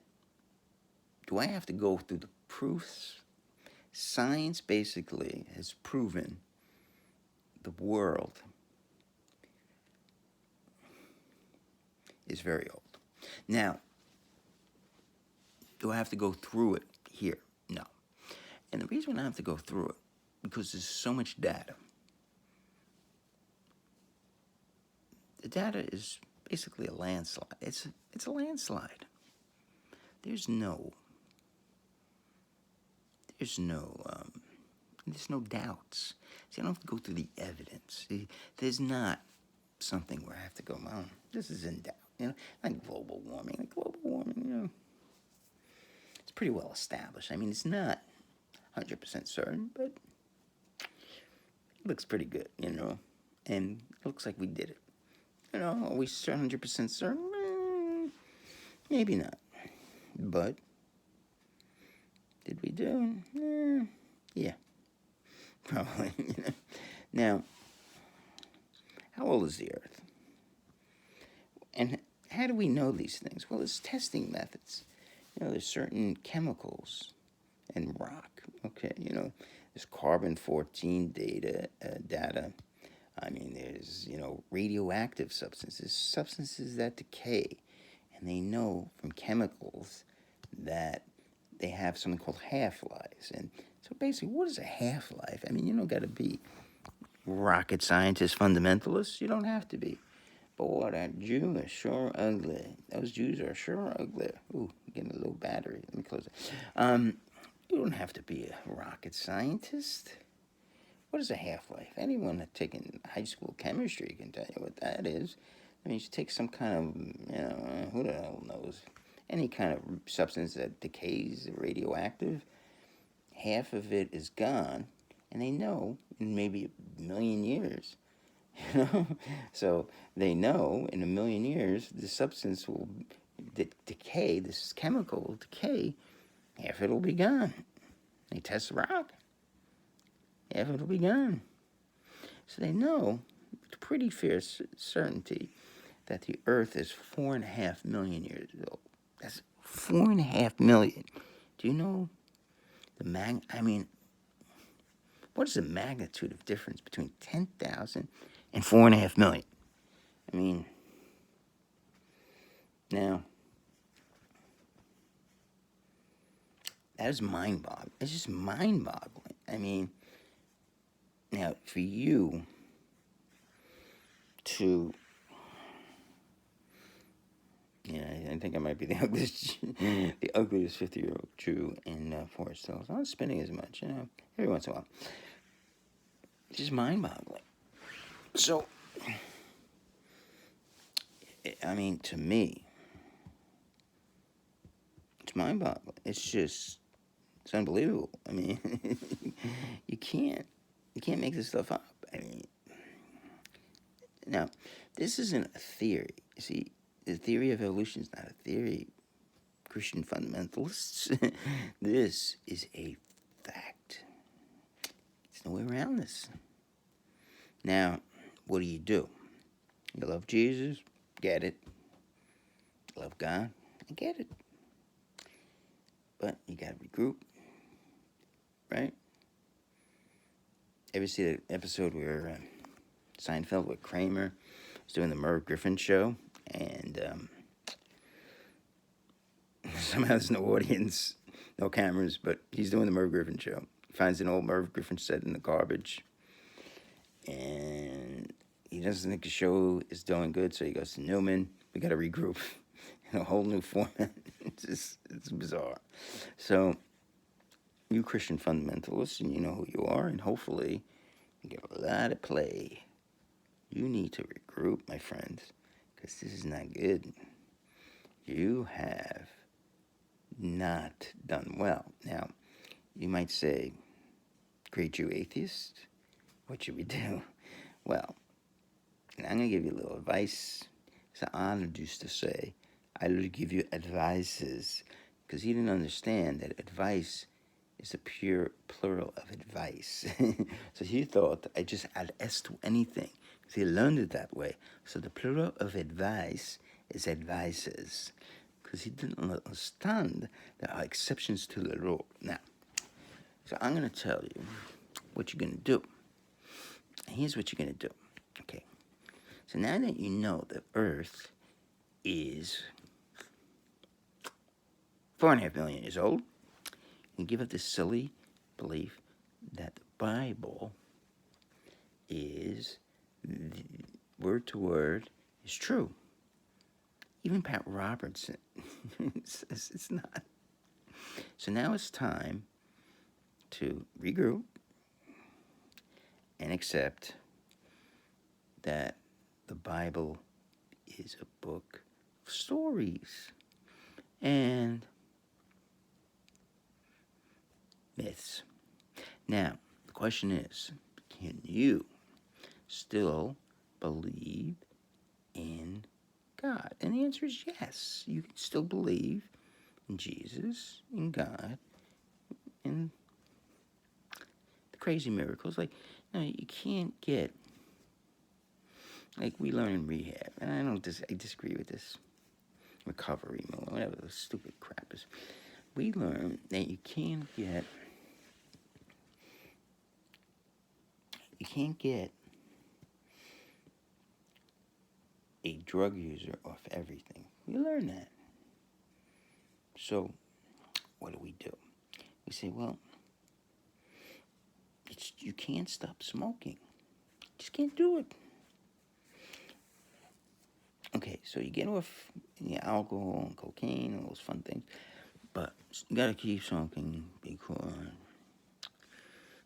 do I have to go through the proofs? Science basically has proven the world is very old. Now, do I have to go through it here? No. And the reason I have to go through it, because there's so much data. The data is basically a landslide. It's a landslide. There's no doubts. See, I don't have to go through the evidence. See, there's not something where I have to go, well, this is in doubt. Like global warming. It's pretty well established. I mean, it's not 100% certain, but it looks pretty good, and it looks like we did it. Are we 100% certain? Maybe not. But did we do it? Yeah. Probably. Now, how old is the Earth? And how do we know these things? Well, there's testing methods. There's certain chemicals in rock. Okay, there's carbon-14 data. I mean, there's, radioactive substances that decay. And they know from chemicals that they have something called half-lives. And so basically, what is a half-life? I mean, you don't got to be rocket scientist fundamentalists. You don't have to be. Boy, that Jew is sure ugly. Those Jews are sure ugly. Ooh, getting a little battery. Let me close it. You don't have to be a rocket scientist. What is a half-life? Anyone that's taken high school chemistry can tell you what that is. I mean, you take some kind of, who the hell knows? Any kind of substance that decays, radioactive, half of it is gone, and they know in maybe a million years, you know? So they know in a million years the substance will decay, this chemical will decay, half it will be gone. They test the rock, half it will be gone. So they know with pretty fair certainty that the Earth is 4.5 million years old. That's 4.5 million. Do you know I mean, what is the magnitude of difference between 10,000 and 4.5 million? I mean, now, that is mind-boggling. It's just mind-boggling. I mean, now, for you to, I think I might be the ugliest, the ugliest 50-year-old Jew in Forest Hills. I'm not spending as much, every once in a while. It's just mind-boggling. So, I mean, to me, it's mind-boggling. It's unbelievable. I mean, you can't make this stuff up. I mean, now, this isn't a theory. You see, the theory of evolution is not a theory. Christian fundamentalists, this is a fact. There's no way around this. Now, what do? You love Jesus? Get it. Love God? I get it. But you gotta regroup, right? Ever see the episode where Seinfeld with Kramer was doing the Merv Griffin show, and somehow there's no audience, no cameras, but he's doing the Merv Griffin show. He finds an old Merv Griffin set in the garbage, and he doesn't think the show is doing good, so he goes to Newman. We got to regroup in a whole new format. It's bizarre. So, you Christian fundamentalists, and you know who you are, and hopefully you get a lot of play. You need to regroup, my friends, because this is not good. You have not done well. Now, you might say, great Jew atheist, what should we do? Well, I'm going to give you a little advice. It's an honor used to say, I will give you advices, because he didn't understand that advice is the pure plural of advice. So he thought I just add S to anything, because he learned it that way. So the plural of advice is advices, because he didn't understand there are exceptions to the rule. Now, so I'm going to tell you what you're going to do. And here's what you're going to do. Okay. So now that you know the Earth is 4.5 million years old, you give up this silly belief that the Bible is, word to word, is true. Even Pat Robertson says it's not. So now it's time to regroup and accept that the Bible is a book of stories and myths. Now, the question is, can you still believe in God? And the answer is yes. You can still believe in Jesus, in God, in the crazy miracles. Like, no, you can't get, like we learn in rehab, and I disagree with this, recovery, whatever the stupid crap is. We learn that you can't get a drug user off everything. We learn that. So what do? We say, well, you can't stop smoking. You just can't do it. Okay, so you get off alcohol and cocaine and all those fun things, but you gotta keep smoking because it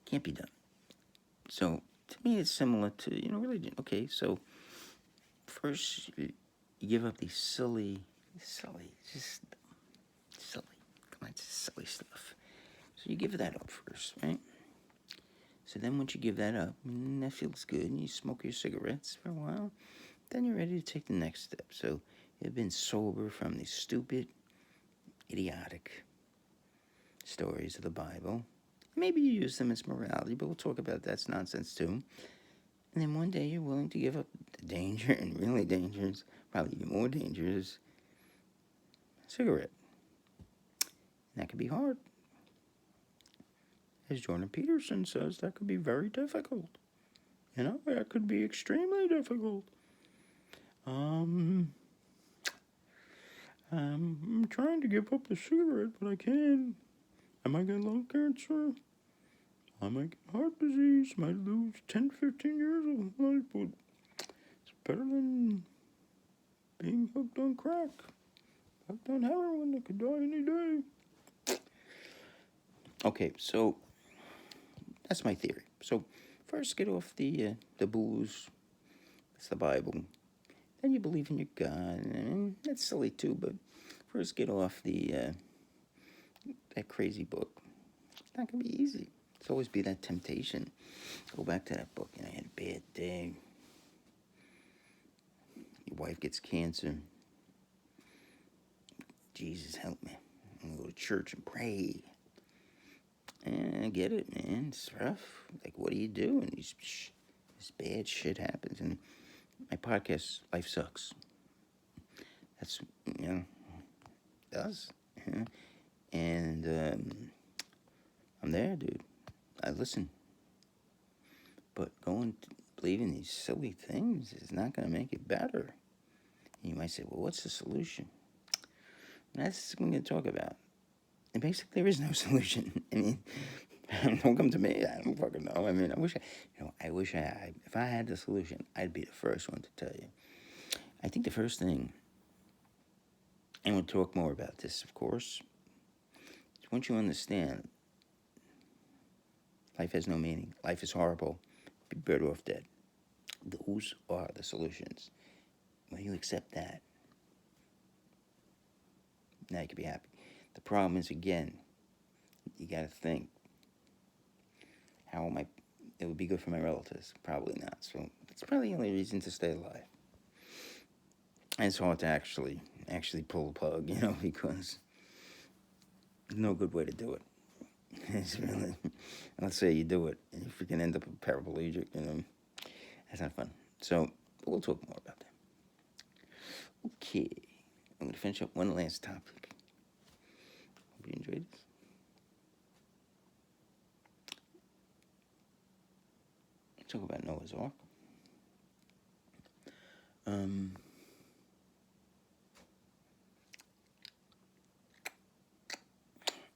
can't be done. So to me, it's similar to religion. Okay, so first you give up these silly, just silly, come on, just silly stuff. So you give that up first, right? So then once you give that up, and that feels good, and you smoke your cigarettes for a while, then you're ready to take the next step. So you've been sober from these stupid, idiotic stories of the Bible. Maybe you use them as morality, but we'll talk about that's nonsense too. And then one day you're willing to give up the danger, and really dangerous, probably even more dangerous, cigarette. And that could be hard. As Jordan Peterson says, that could be very difficult. That could be extremely difficult. I'm trying to give up the cigarette, but I can't. I might get lung cancer. I might get heart disease. Might lose 10, 15 years of life, but it's better than being hooked on crack. Hooked on heroin, I could die any day. Okay, so that's my theory. So first get off the booze. That's the Bible. Then you believe in your God. And that's silly too, but first get off that crazy book. It's not going to be easy. It's always be that temptation. Go back to that book. I had a bad day. Your wife gets cancer. Jesus, help me. I'm going to go to church and pray. And I get it, man. It's rough. Like, what do you do? And this bad shit happens. And my podcast, Life Sucks. That's, it does. And I'm there, dude. I listen. But believing these silly things is not going to make it better. And you might say, well, what's the solution? And that's what I'm going to talk about. And basically, there is no solution. I mean, don't come to me. I don't fucking know. I mean, I wish if I had the solution, I'd be the first one to tell you. I think the first thing, and we'll talk more about this, of course, is once you understand life has no meaning, life is horrible, be better off dead. Those are the solutions. When you accept that, now you can be happy. The problem is, again, you got to think, it would be good for my relatives? Probably not. So it's probably the only reason to stay alive. And it's hard to actually pull the plug, because there's no good way to do it. It's really, let's say you do it, and if you can end up paraplegic, that's not fun. So we'll talk more about that. Okay, I'm going to finish up one last topic. Hope you enjoyed this. Talk about Noah's Ark.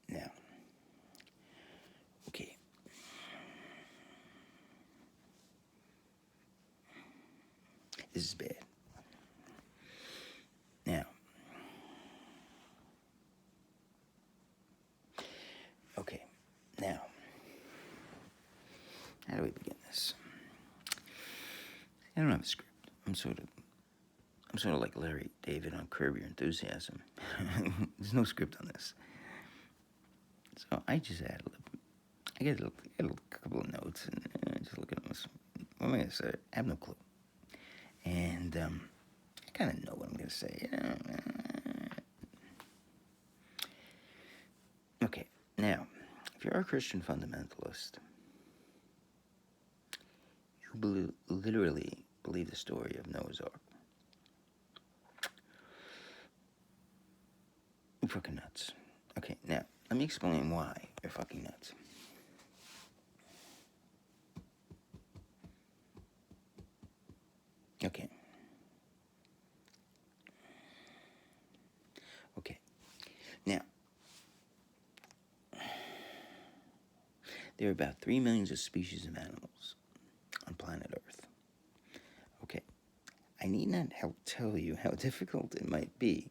Now, okay. This is bad. Now, okay. Now, how do we begin this? I don't have a script. I'm sort of like Larry David on Curb Your Enthusiasm. There's no script on this. So I just add a little. I get a couple of notes and just look at this. What am I going to say? I have no clue. And I kind of know what I'm going to say. Okay, now, if you're a Christian fundamentalist, you literally believe the story of Noah's Ark. You're fucking nuts. Okay, now, let me explain why you're fucking nuts. Okay. Now, There are about 3 million species of animals on planet Earth. Okay, I need not tell you how difficult it might be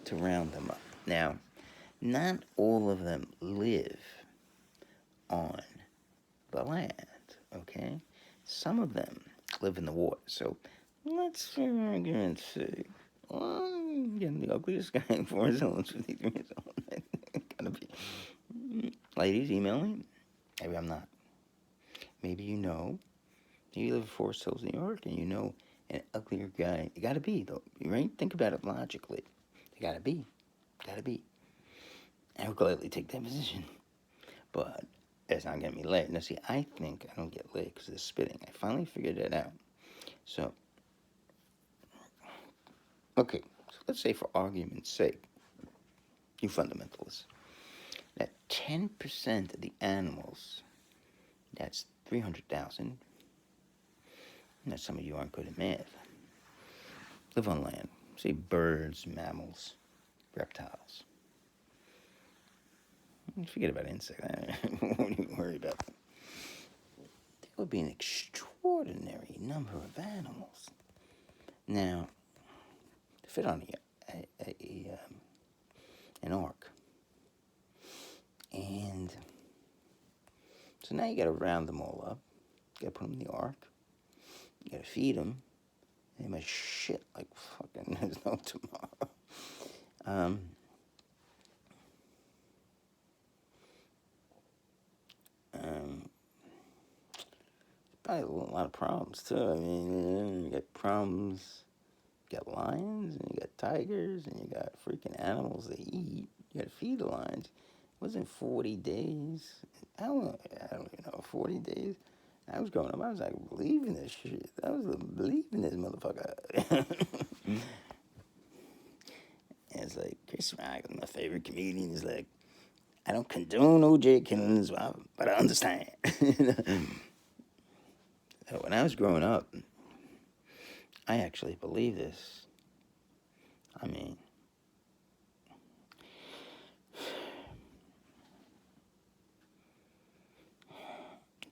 to round them up. Now, not all of them live on the land, okay? Some of them live in the water. So let's, for argument's sake, I'm getting the ugliest guy in 53 years old. Gotta be. Ladies, email me. Maybe I'm not. Maybe you know. You live in Forest Hills, New York, and you know an uglier guy. You gotta be, though, right? Think about it logically. You gotta be. Gotta be. I would gladly take that position. But it's not getting me laid. Now, see, I think I don't get laid because of the spitting. I finally figured it out. So, okay, so let's say for argument's sake, you fundamentalists, that 10% of the animals, that's 300,000, now some of you aren't good at math, live on land. Say birds, mammals, reptiles. Forget about insects. I won't even worry about them. There would be an extraordinary number of animals. Now, to fit on an ark. And so now you got to round them all up. You got to put them in the ark. You got to feed them. They must shit like fucking there's no tomorrow. Probably a lot of problems too. I mean, you got problems. You got lions, and you got tigers, and you got freaking animals they eat. You got to feed the lions. It wasn't 40 days. I don't even know, 40 days. I was growing up, I was like, believing this shit. I was believing this motherfucker. And it's like, Chris Rock, my favorite comedian, is like, I don't condone OJ killings, but I understand. When I was growing up, I actually believed this. I mean,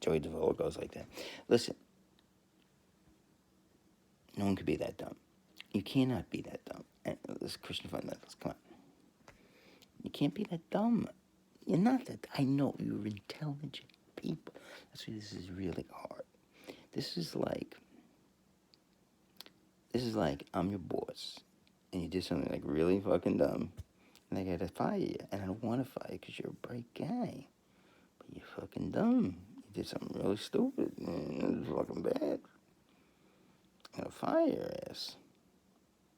Joey DeVoe goes like that. Listen, no one could be that dumb. You cannot be that dumb. And this Christian fundamentals, come on. You can't be that dumb. You're not that. I know you're intelligent people. That's why this is really hard. This is like I'm your boss, and you did something like really fucking dumb, and I gotta fire you, and I don't want to fire you because you're a bright guy, but you're fucking dumb. You did something really stupid, and it was fucking bad. I gotta fire your ass.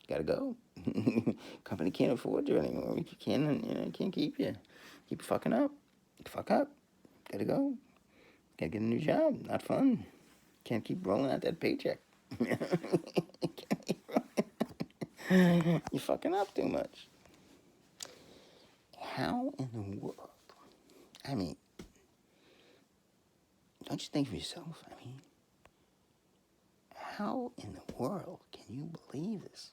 Gotta go. Company can't afford you anymore. Can't keep you. Keep fucking up. Fuck up. Gotta go. Gotta get a new job. Not fun. Can't keep rolling out that paycheck. You're fucking up too much. How in the world? I mean, don't you think for yourself? I mean, how in the world can you believe this?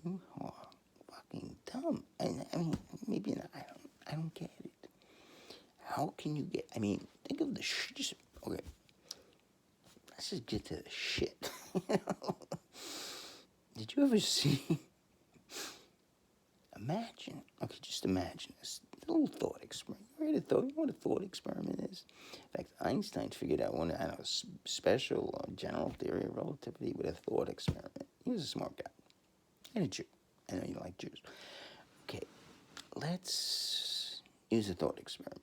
You are fucking dumb. And I mean, maybe not. I don't get it. How can you get? I mean, think of the okay. Let's just get to the shit. Did you ever see? Imagine. Okay, just imagine this little thought experiment. You know what a thought experiment is? In fact, Einstein figured out a special general theory of relativity with a thought experiment. He was a smart guy and a Jew. I know you like Jews. Okay, let's use a thought experiment.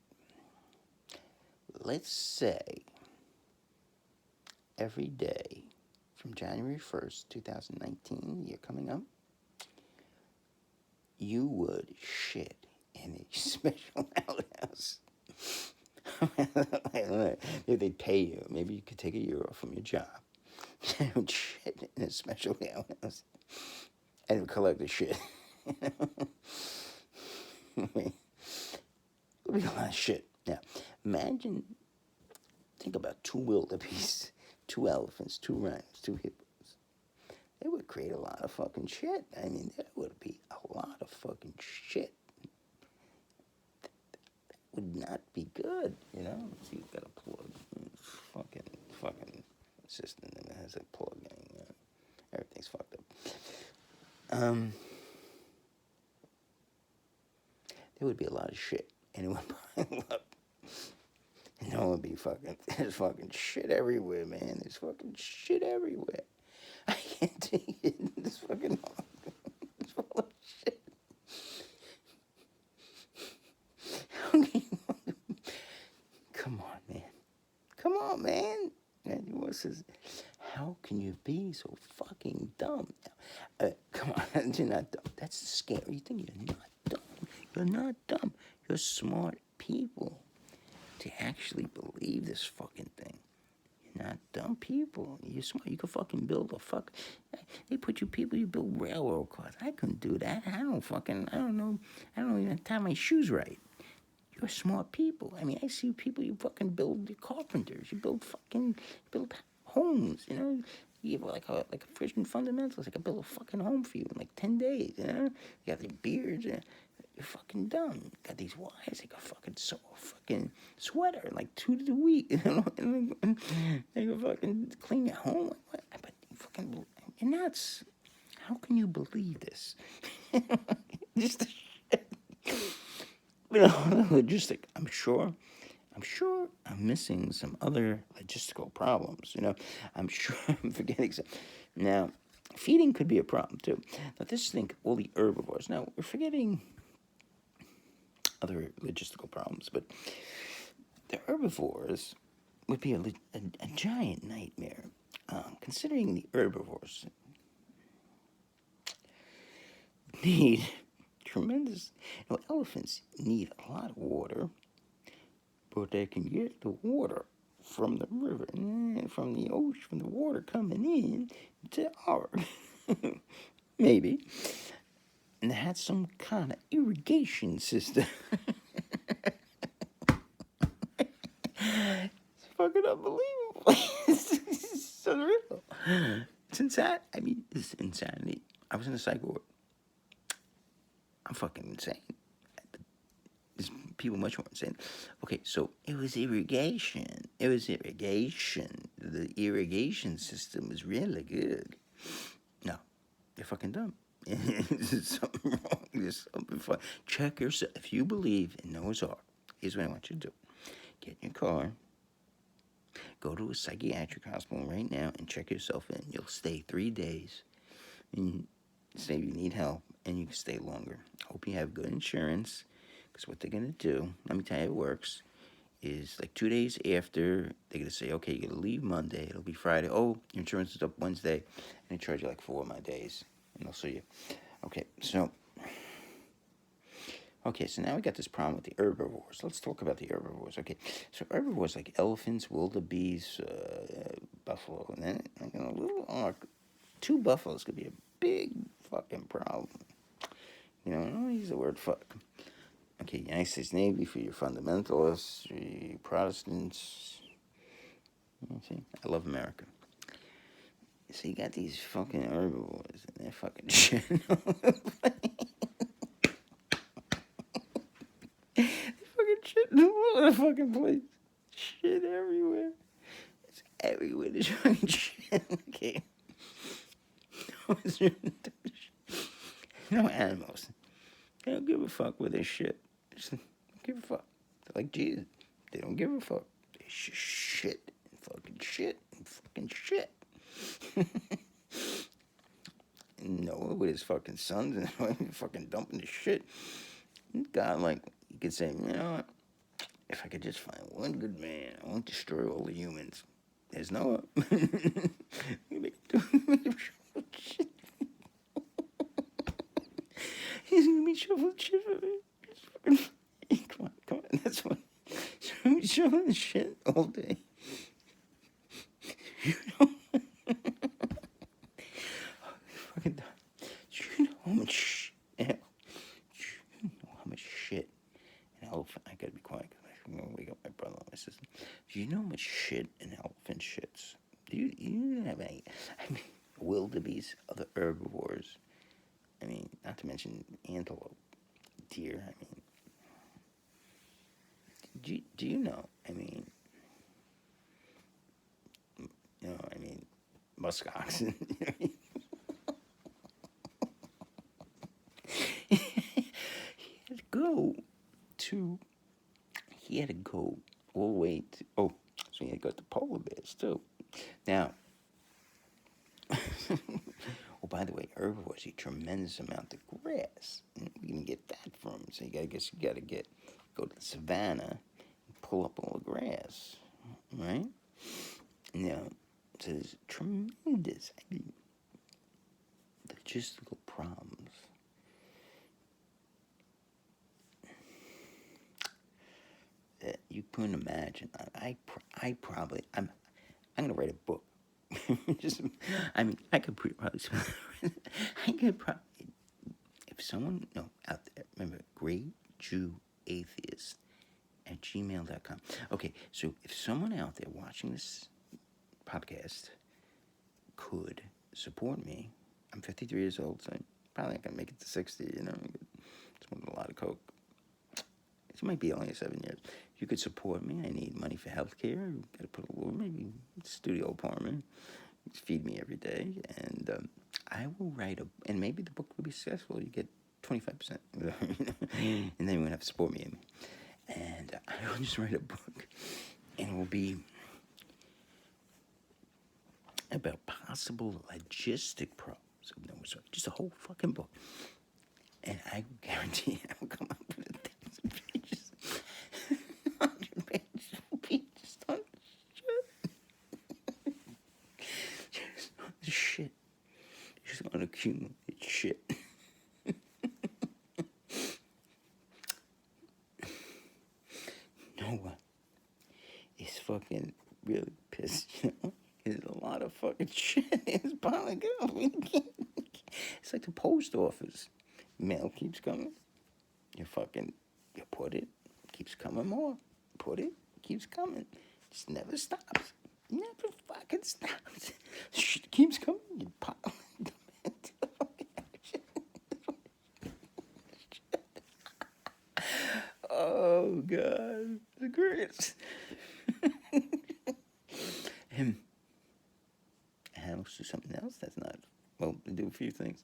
Let's say every day from January 1st, 2019, year coming up, you would shit in a special outhouse. Maybe they'd pay you. Maybe you could take a year off from your job. You would shit in a special outhouse and collect the shit. It would be a lot of shit. Now, imagine, think about two wildebeest, two elephants, two rhinos, two hippos. They would create a lot of fucking shit. I mean, there would be a lot of fucking shit. would not be good, you know? See, you've got a plug. Fucking system that has a plug in it. Everything's fucked up. There would be a lot of shit. And it would pile up. And no one would be fucking, there's fucking shit everywhere, man. There's fucking shit everywhere. I can't take it. This fucking it's full of shit. Come on, man. Come on, man. And he says, how can you be so fucking dumb? Come on, you're not dumb. That's scary. You think you're not dumb. You're not dumb. You're smart people to actually believe this fucking thing. You're not dumb people. You're smart. You can fucking build they put you people, you build railroad cars. I couldn't do that. I don't know. I don't even tie my shoes right. You're smart people. I mean, I see people, you fucking build carpenters. You build homes, you know. You have like a Christian fundamentalist. I could build a fucking home for you in like 10 days, you know. You got the beards, you're fucking dumb. You got these wives, they got fucking sew a fucking sweater in like 2 days a week, you know. And they can fucking clean your home. Like, what? But you're nuts. How can you believe this? Just the shit. Logistic. I'm sure I'm missing some other logistical problems. You know, I'm sure I'm forgetting some. Now, feeding could be a problem too. Now, think all the herbivores. Now, we're forgetting other logistical problems, but the herbivores would be a giant nightmare. Considering the herbivores need tremendous. You know, elephants need a lot of water, but they can get the water from the river and from the ocean, from the water coming in to our maybe, and they had some kind of irrigation system. It's fucking unbelievable. It's unreal. It's insane. I mean, it's insanity. I was in a psych ward. I'm fucking insane. There's people much more insane. Okay, so it was irrigation. The irrigation system was really good. No, they're fucking dumb. There's something wrong. There's something fun. Check yourself. If you believe in Noah's Ark, here's what I want you to do. Get in your car. Go to a psychiatric hospital right now and check yourself in. You'll stay 3 days. And say you need help, and you can stay longer. Hope you have good insurance, because what they're going to do, let me tell you how it works, is like 2 days after, they're going to say, okay, you're going to leave Monday. It'll be Friday. Oh, your insurance is up Wednesday. And they charge you like 4 of my days. And they'll sue you. Okay, so now we got this problem with the herbivores. Let's talk about the herbivores. Okay, so herbivores like elephants, wildebeest, buffalo, and then like in a little ark, 2 buffaloes could be a big fucking problem. You know, I don't use the word fuck. Okay, United States Navy for your fundamentalists, your Protestants. See, I love America. So you got these fucking herbivores and they're fucking shit. They fucking shit all over the fucking place. Shit everywhere. It's everywhere. There's fucking shit. Okay. No animals. They don't give a fuck with their shit. They just don't give a fuck. They're like Jesus. They don't give a fuck. They just shit and fucking shit and fucking shit. Noah with his fucking sons and fucking dumping the shit. God, like, you could say, you know what? If I could just find one good man, I won't destroy all the humans. There's Noah. Make him shovel shit. He's gonna be shoveling shit for me. Come on. That's what. Shoveling shit all day. You know? Fucking done. Do you know how much shit? Do you know how much shit an elephant? I gotta be quiet because I'm gonna wake up my brother and my sister. Do you know how much shit an elephant shits? Do you have any? I mean, wildebeest, other herbivores. I mean, not to mention antelope, deer. I mean, do you know? Musk oxen. he had to go to. He had to go all the way to. Oh, so he had to go to polar bears too. Now, oh, by the way, herbivores eat tremendous amount of grass. You can get that from. So you gotta go to the savannah and pull up all the grass, right? Now, so there's tremendous logistical problems that you couldn't imagine. I'm gonna write a book. I could probably I could probably, if someone, no, out there, remember, Great Jew Atheist at gmail.com. Okay, so if someone out there watching this podcast could support me, I'm 53 years old, so I'm probably not gonna make it to 60, smoking a lot of coke. It might be only 7 years. You could support me. I need money for health care. Gotta put a little, maybe studio apartment. Feed me every day, and I will write and maybe the book will be successful. You get 25%, and then you won't have to support me. And I will just write a book, and it will be about possible logistic problems of Noah's Ark. Just a whole fucking book, and I guarantee I will come up with 1,000 pages, 100 pages will be just on shit. Just gonna accumulate shit. Noah is fucking really pissed, There's a lot of fucking shit in his piling up. It's like the post office. Mail keeps coming. You put it, keeps coming more. Put it, keeps coming. Just never stops. Never fucking stops. Shit keeps coming. You pile it. Oh, God. The greatest. Animals do something else that's not, well, they do a few things.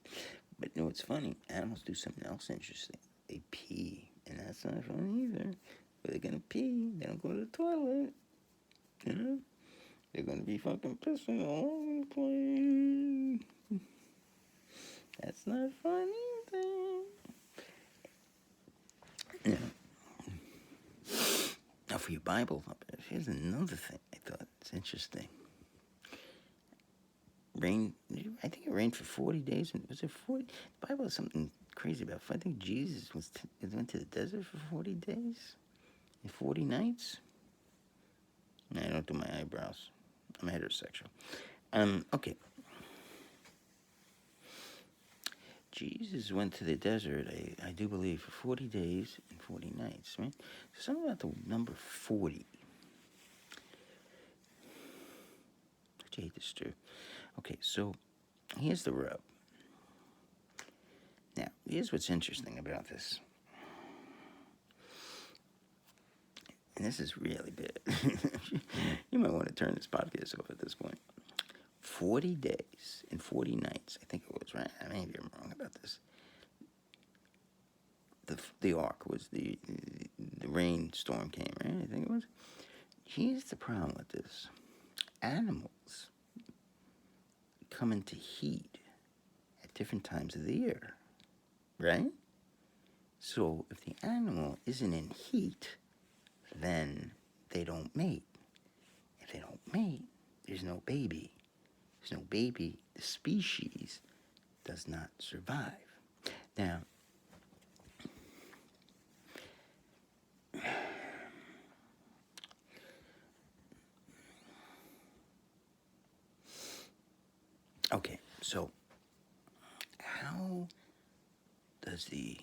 But you know what's funny? Animals do something else interesting. They pee. And that's not funny either. But they're going to pee. They don't go to the toilet. They're going to be fucking pissing all over the place. That's not fun either. Now for your Bible, here's another thing I thought it's interesting. Rain, I think it rained for 40 days. Was it 40? The Bible has something crazy about it. I think Jesus went to the desert for 40 days and 40 nights. No, I don't do my eyebrows. I'm heterosexual. Okay. Jesus went to the desert, I do believe, for 40 days and 40 nights, right? So something about the number 40. I hate this too. Okay, so here's the rub. Now, here's what's interesting about this. And this is really bad. You might want to turn this podcast off at this point. 40 days and 40 nights, I think it was, right? Maybe I'm wrong about this. The ark was the rainstorm came, right? I think it was. Here's the problem with this. Animals come into heat at different times of the year, right? So if the animal isn't in heat, then they don't mate. If they don't mate, there's no baby. There's no baby, the species does not survive. Now, okay, so how does the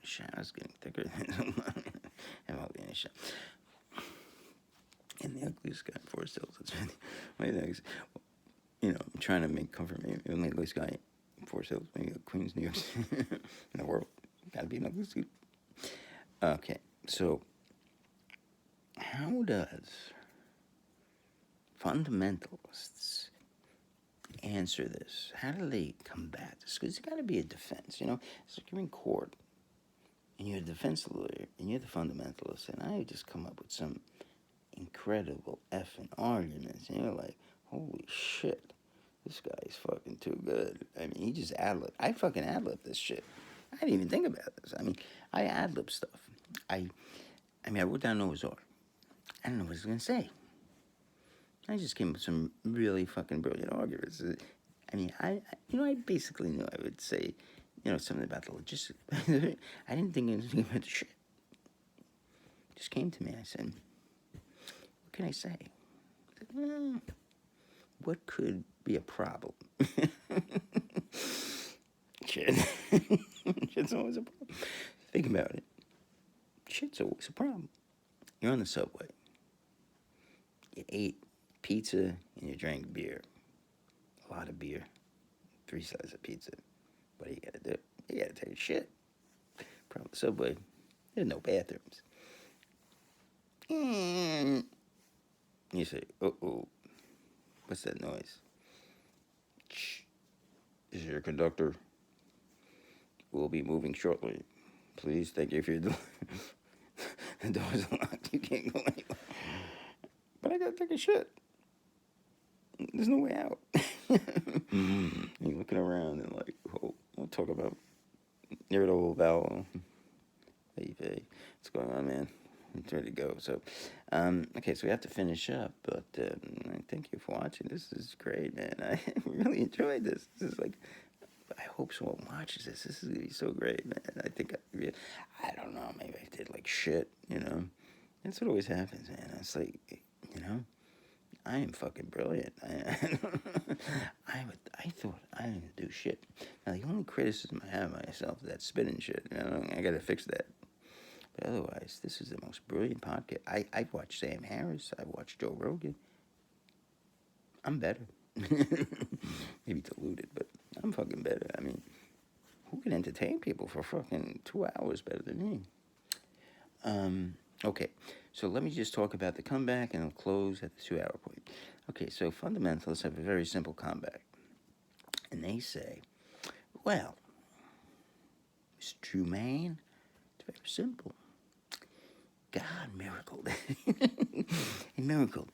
shadow's getting thicker than I'm hardly in a shot. And the ugliest guy, Forrest Hills. That's my next. I'm trying to make comfort me. The ugliest guy, Forrest Hills, maybe Queens, New York, in the world. Gotta be an ugly suit. Okay, so how does fundamentalists answer this? How do they combat this? Because there's got to be a defense. It's like you're in court, and you're a defense lawyer, and you're the fundamentalist, and I just come up with some incredible effing arguments, and you're like, holy shit, this guy's fucking too good. I mean, he just ad-lib. I fucking ad-lib this shit. I didn't even think about this. I mean, I ad-lib stuff. I wrote down Noah's Ark. I don't know what I was going to say. I just came up with some really fucking brilliant arguments. I mean, I basically knew I would say, something about the logistics. I didn't think anything about the shit. It just came to me. I said, what can I say? I said, what could be a problem? Shit. Shit's always a problem. Think about it. Shit's always a problem. You're on the subway. You ate pizza and you drank beer. A lot of beer. 3 slices of pizza. What do you gotta do? You gotta take a shit. Problem with the subway, there's no bathrooms. And you say, uh-oh, what's that noise? Shh. This is your conductor. We'll be moving shortly. Please, thank you for your door. The door's locked. You can't go anywhere. But I gotta take a shit. There's no way out. You're looking around and like, we'll talk about irritable bowel. Hey, what's going on, man? I'm ready to go. So, okay, so we have to finish up, but thank you for watching. This is great, man. I really enjoyed this. This is like, I hope someone watches this. This is gonna be so great, man. I think I don't know. Maybe I did like shit. That's what always happens, man. It's like, I am fucking brilliant. I thought I didn't do shit. Now the only criticism I have of myself is that spitting shit. I gotta fix that. But otherwise, this is the most brilliant podcast. I've watched Sam Harris. I've watched Joe Rogan. I'm better. Maybe diluted, but I'm fucking better. I mean, who can entertain people for fucking 2 hours better than me? Okay, so let me just talk about the comeback and I'll close at the 2 hour point. Okay, so fundamentalists have a very simple comeback. And they say, well, Mr. Truman, it's very simple. God miracled. He miracled.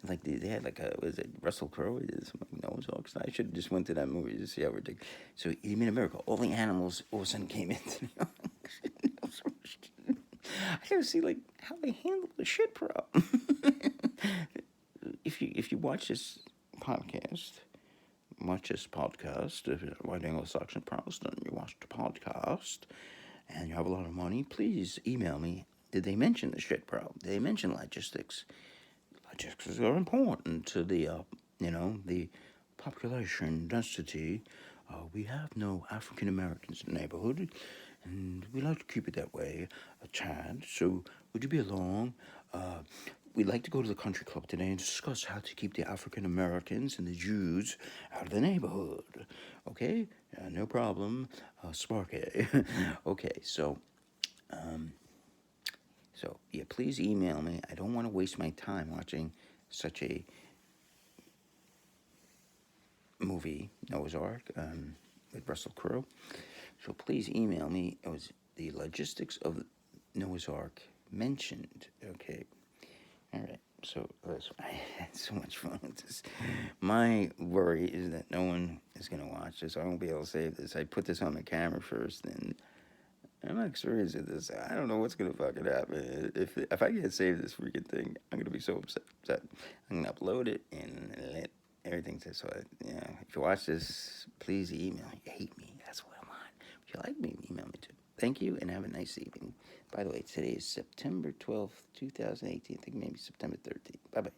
Like they had like was it Russell Crowe? He did some like Noah's Ark. I should have just went to that movie to see how ridiculous. So he made a miracle. All the animals all of a sudden came into the ocean. I gotta see like how they handle the shit problem. If you watch this podcast, if you're writing a section Protestant, you watch the podcast, and you have a lot of money, please email me. Did they mention the shit problem? Did they mention logistics? Logistics are important to the the population density. We have no African Americans in the neighborhood, and we like to keep it that way, a tad. So, would you be along? We'd like to go to the country club today and discuss how to keep the African Americans and the Jews out of the neighborhood. Okay? No problem. Sparky. Okay, so, yeah, please email me. I don't want to waste my time watching such a movie, Noah's Ark, with Russell Crowe. So please email me. It was the logistics of Noah's Ark mentioned. Okay. All right. So I had so much fun with this. My worry is that no one is going to watch this. I won't be able to save this. I put this on the camera first, and I'm not experienced at this. I don't know what's going to fucking happen. If I can't save this freaking thing, I'm going to be so upset. I'm going to upload it and let everything say so. If you watch this, please email me. You hate me. That's what I want. If you like me, email me too. Thank you, and have a nice evening. By the way, today is September 12th, 2018. I think maybe September 13th. Bye-bye.